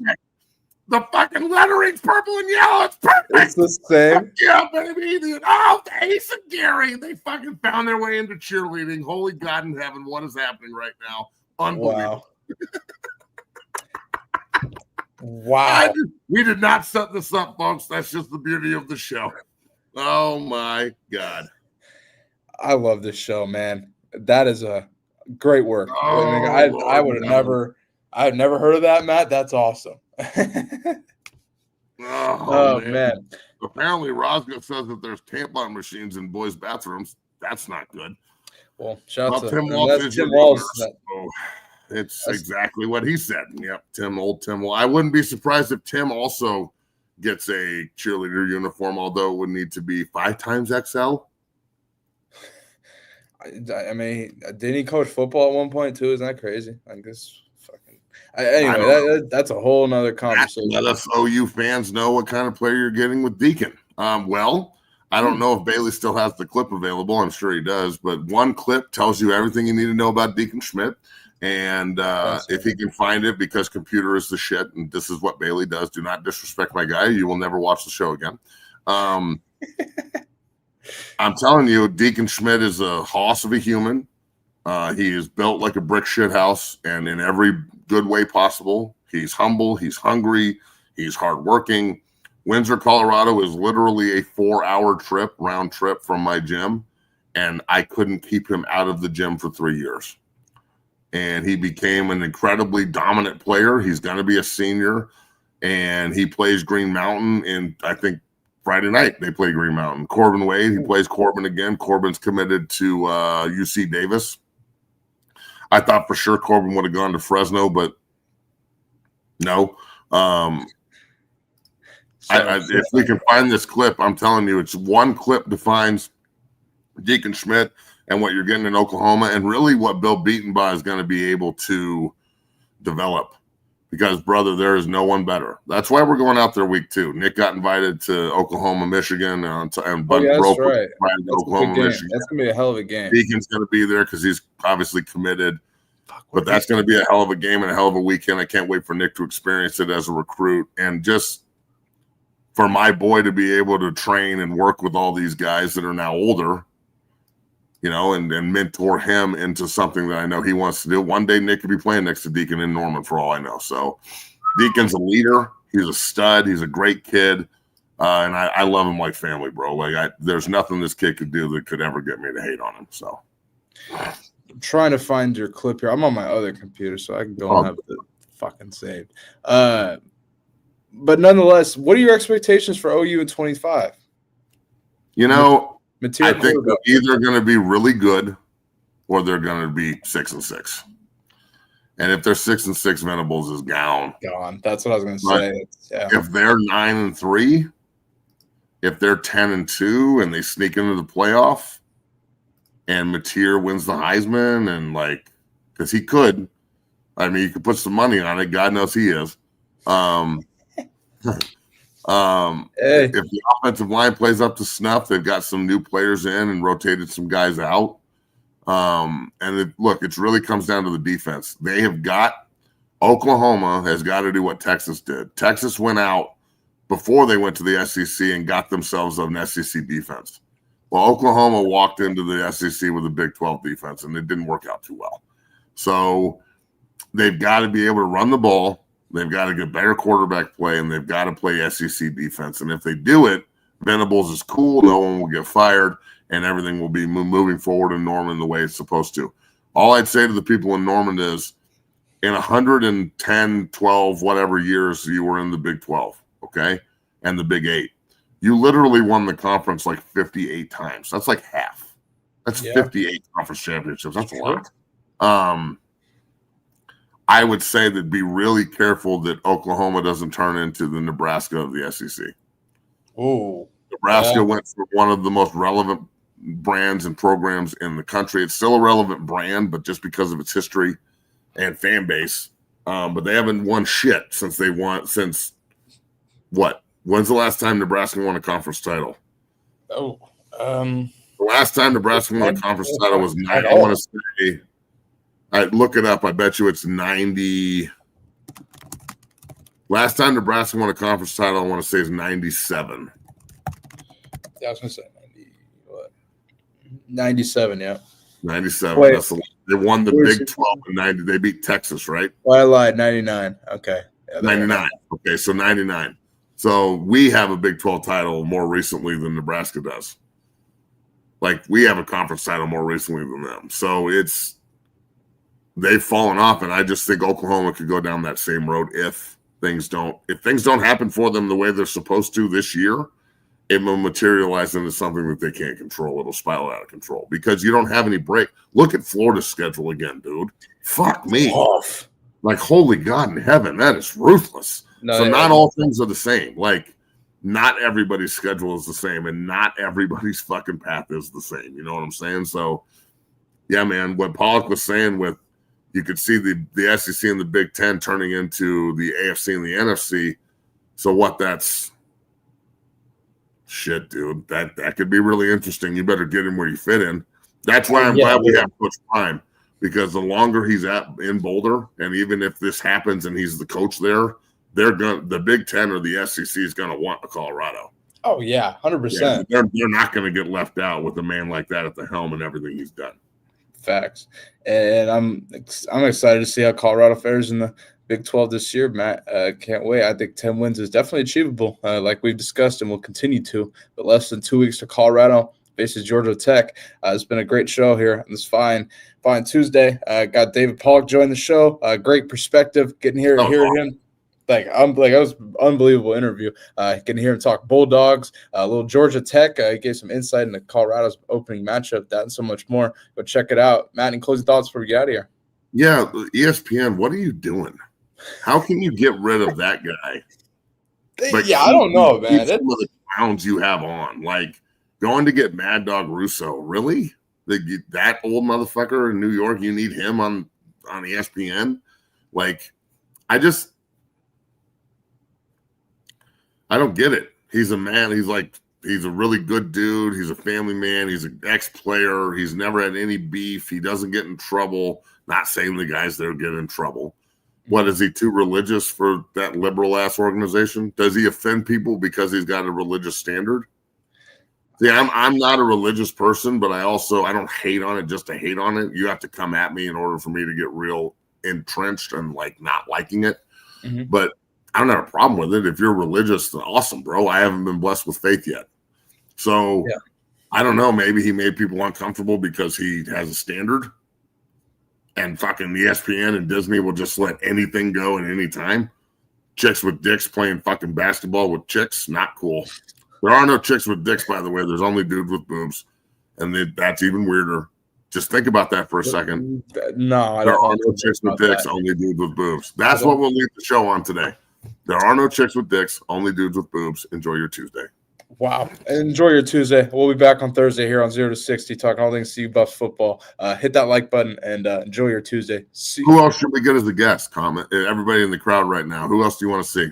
S1: The fucking lettering's purple and yellow. It's perfect.
S5: It's the same.
S1: Yeah, baby. Oh, Ace and Gary. They fucking found their way into cheerleading. Holy God in heaven, what is happening right now? Unbelievable.
S5: Wow.
S1: We did not set this up, folks. That's just the beauty of the show. Oh my God.
S5: I love this show, man. That is a great work.
S1: Oh,
S5: I would have never heard of that, Matt. That's awesome.
S1: oh man. Apparently Roscoe says that there's tampon machines in boys' bathrooms. That's not good.
S5: Well, shout out to
S1: Tim
S5: Walsh.
S1: It's exactly what he said. Yep, Tim Walsh. I wouldn't be surprised if Tim also gets a cheerleader uniform, although it would need to be 5 times XL.
S5: I mean, didn't he coach football at one point too? Isn't that crazy? Like this fucking. Anyway, that's a whole nother conversation.
S1: Let us OU fans know what kind of player you're getting with Deacon. Well, I don't know if Bailey still has the clip available. I'm sure he does, but one clip tells you everything you need to know about Deacon Schmidt. And if he can find it, because computer is the shit, and this is what Bailey does. Do not disrespect my guy. You will never watch the show again. I'm telling you, Deacon Schmidt is a hoss of a human. He is built like a brick shit house, and in every good way possible. He's humble. He's hungry. He's hardworking. Windsor, Colorado is literally a 4-hour round trip from my gym, and I couldn't keep him out of the gym for 3 years. And he became an incredibly dominant player. He's going to be a senior, and he plays Green Mountain. And I think Friday night they play Green Mountain. Corbin Wade, he plays Corbin again. Corbin's committed to UC Davis. I thought for sure Corbin would have gone to Fresno, but no. If we can find this clip, I'm telling you, it's one clip defines Deacon Schmidt and what you're getting in Oklahoma, and really what Bill Beatonbaugh is going to be able to develop. Because, brother, there is no one better. That's why we're going out there week 2. Nick got invited to Oklahoma, Michigan, and Bud broke
S5: right.
S1: to Oklahoma, Michigan.
S5: That's going to be a hell of a game.
S1: Deacon's going to be there because he's obviously committed. But that's going to be a hell of a game and a hell of a weekend. I can't wait for Nick to experience it as a recruit. And just for my boy to be able to train and work with all these guys that are now older, you know, and mentor him into something that I know he wants to do. One day Nick could be playing next to Deacon in Norman for all I know. So Deacon's a leader. He's a stud. He's a great kid. And I love him like family, bro. Like there's nothing this kid could do that could ever get me to hate on him. So
S5: I'm trying to find your clip here. I'm on my other computer, so I don't have it fucking saved. But nonetheless, what are your expectations for OU in 25?
S1: You know, I think they're either going to be really good or they're going to be 6-6. And if they're 6-6, Venables is gone.
S5: That's what I was going to say. Yeah.
S1: If they're 9-3, if they're 10-2 and they sneak into the playoff and Mateer wins the Heisman and because he could, I mean, you could put some money on it. God knows he is. If the offensive line plays up to snuff, they've got some new players in and rotated some guys out. It really comes down to the defense. Oklahoma has got to do what Texas did. Texas went out before they went to the SEC and got themselves an SEC defense. Well, Oklahoma walked into the SEC with a Big 12 defense, and it didn't work out too well. So they've got to be able to run the ball. They've got to get better quarterback play, and they've got to play SEC defense. And if they do it, Venables is cool. No one will get fired, and everything will be moving forward in Norman the way it's supposed to. All I'd say to the people in Norman is in 110, 12, whatever years you were in the Big 12, okay, and the Big 8, you literally won the conference 58 times. That's like half. That's 58 conference championships. That's a lot. I would say that be really careful that Oklahoma doesn't turn into the Nebraska of the SEC.
S5: Oh,
S1: Nebraska went for one of the most relevant brands and programs in the country. It's still a relevant brand, but just because of its history and fan base. But they haven't won shit since what? When's the last time Nebraska won a conference title?
S5: The
S1: last time Nebraska won a conference title was I want to say. I look it up. I bet you it's 90. Last time Nebraska won a conference title, I want to say is 97.
S5: Yeah, I was going to say 97, yeah.
S1: 97.
S5: Wait.
S1: They won the Big 12 in 90. They beat Texas, right?
S5: I lied. 99. Okay. Yeah,
S1: 99. Okay, so 99. So we have a Big 12 title more recently than Nebraska does. We have a conference title more recently than them. So they've fallen off, and I just think Oklahoma could go down that same road if things don't happen for them the way they're supposed to this year. It will materialize into something that they can't control. It'll spiral out of control because you don't have any break. Look at Florida's schedule again, dude. Fuck me.
S5: Off.
S1: Holy God in heaven, that is ruthless. Not all things are the same. Not everybody's schedule is the same, and not everybody's fucking path is the same. You know what I'm saying? So, yeah, man, what Pollack was saying with you could see the SEC and the Big Ten turning into the AFC and the NFC. So what that's shit, dude. That could be really interesting. You better get him where you fit in. That's why I'm glad we have Coach Prime, because the longer he's in Boulder, and even if this happens and he's the coach there, the Big Ten or the SEC is gonna want a Colorado.
S5: Oh yeah, 100%.
S1: They're not gonna get left out with a man like that at the helm and everything he's done.
S5: Facts. And I'm excited to see how Colorado fares in the Big 12 this year, Matt. Can't wait. I think 10 wins is definitely achievable, like we've discussed, and will continue to. But less than 2 weeks to Colorado faces Georgia Tech. It's been a great show here on this fine Tuesday. Got David Pollock join the show. Great perspective. Getting here and hearing him. That was an unbelievable interview. Getting to hear him talk Bulldogs, a little Georgia Tech. He gave some insight into Colorado's opening matchup, that and so much more. Go check it out. Matt, any closing thoughts before we get out of here?
S1: Yeah, ESPN, what are you doing? How can you get rid of that guy?
S5: I don't know, man.
S1: Some of the clowns you have on, like going to get Mad Dog Russo, really? That old motherfucker in New York, you need him on ESPN? Like, I don't get it. He's a man. He's a really good dude. He's a family man. He's an ex-player. He's never had any beef. He doesn't get in trouble. Not saying the guys there get in trouble. What, is he too religious for that liberal ass organization? Does he offend people because he's got a religious standard? See, I'm not a religious person, but I don't hate on it just to hate on it. You have to come at me in order for me to get real entrenched and like not liking it.
S5: Mm-hmm.
S1: But I don't have a problem with it. If you're religious, then awesome, bro. I haven't been blessed with faith yet. So
S5: yeah.
S1: I don't know. Maybe he made people uncomfortable because he has a standard. And fucking ESPN and Disney will just let anything go at any time. Chicks with dicks playing fucking basketball with chicks, not cool. There are no chicks with dicks, by the way. There's only dudes with boobs. And that's even weirder. Just think about that for a second.
S5: No,
S1: there are no chicks with dicks, only dudes with boobs. That's what we'll leave the show on today. There are no chicks with dicks, only dudes with boobs. Enjoy your Tuesday.
S5: Wow. Enjoy your Tuesday. We'll be back on Thursday here on 0 to 60 talking all things CU Buffs football. Hit that like button and enjoy your Tuesday.
S1: Who else should we get as a guest? Comment. Everybody in the crowd right now. Who else do you want to see?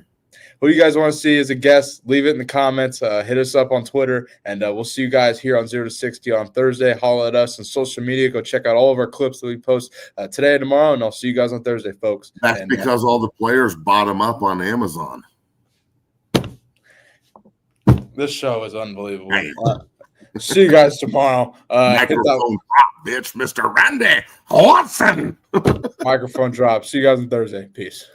S5: Who you guys want to see as a guest? Leave it in the comments. Hit us up on Twitter, and we'll see you guys here on 0 to 60 on Thursday. Holler at us on social media. Go check out all of our clips that we post today and tomorrow, and I'll see you guys on Thursday, folks.
S1: That's because all the players bottom up on Amazon.
S5: This show is unbelievable. See you guys tomorrow.
S1: Microphone drop, bitch, Mr. Randy Watson.
S5: Microphone drop. See you guys on Thursday. Peace.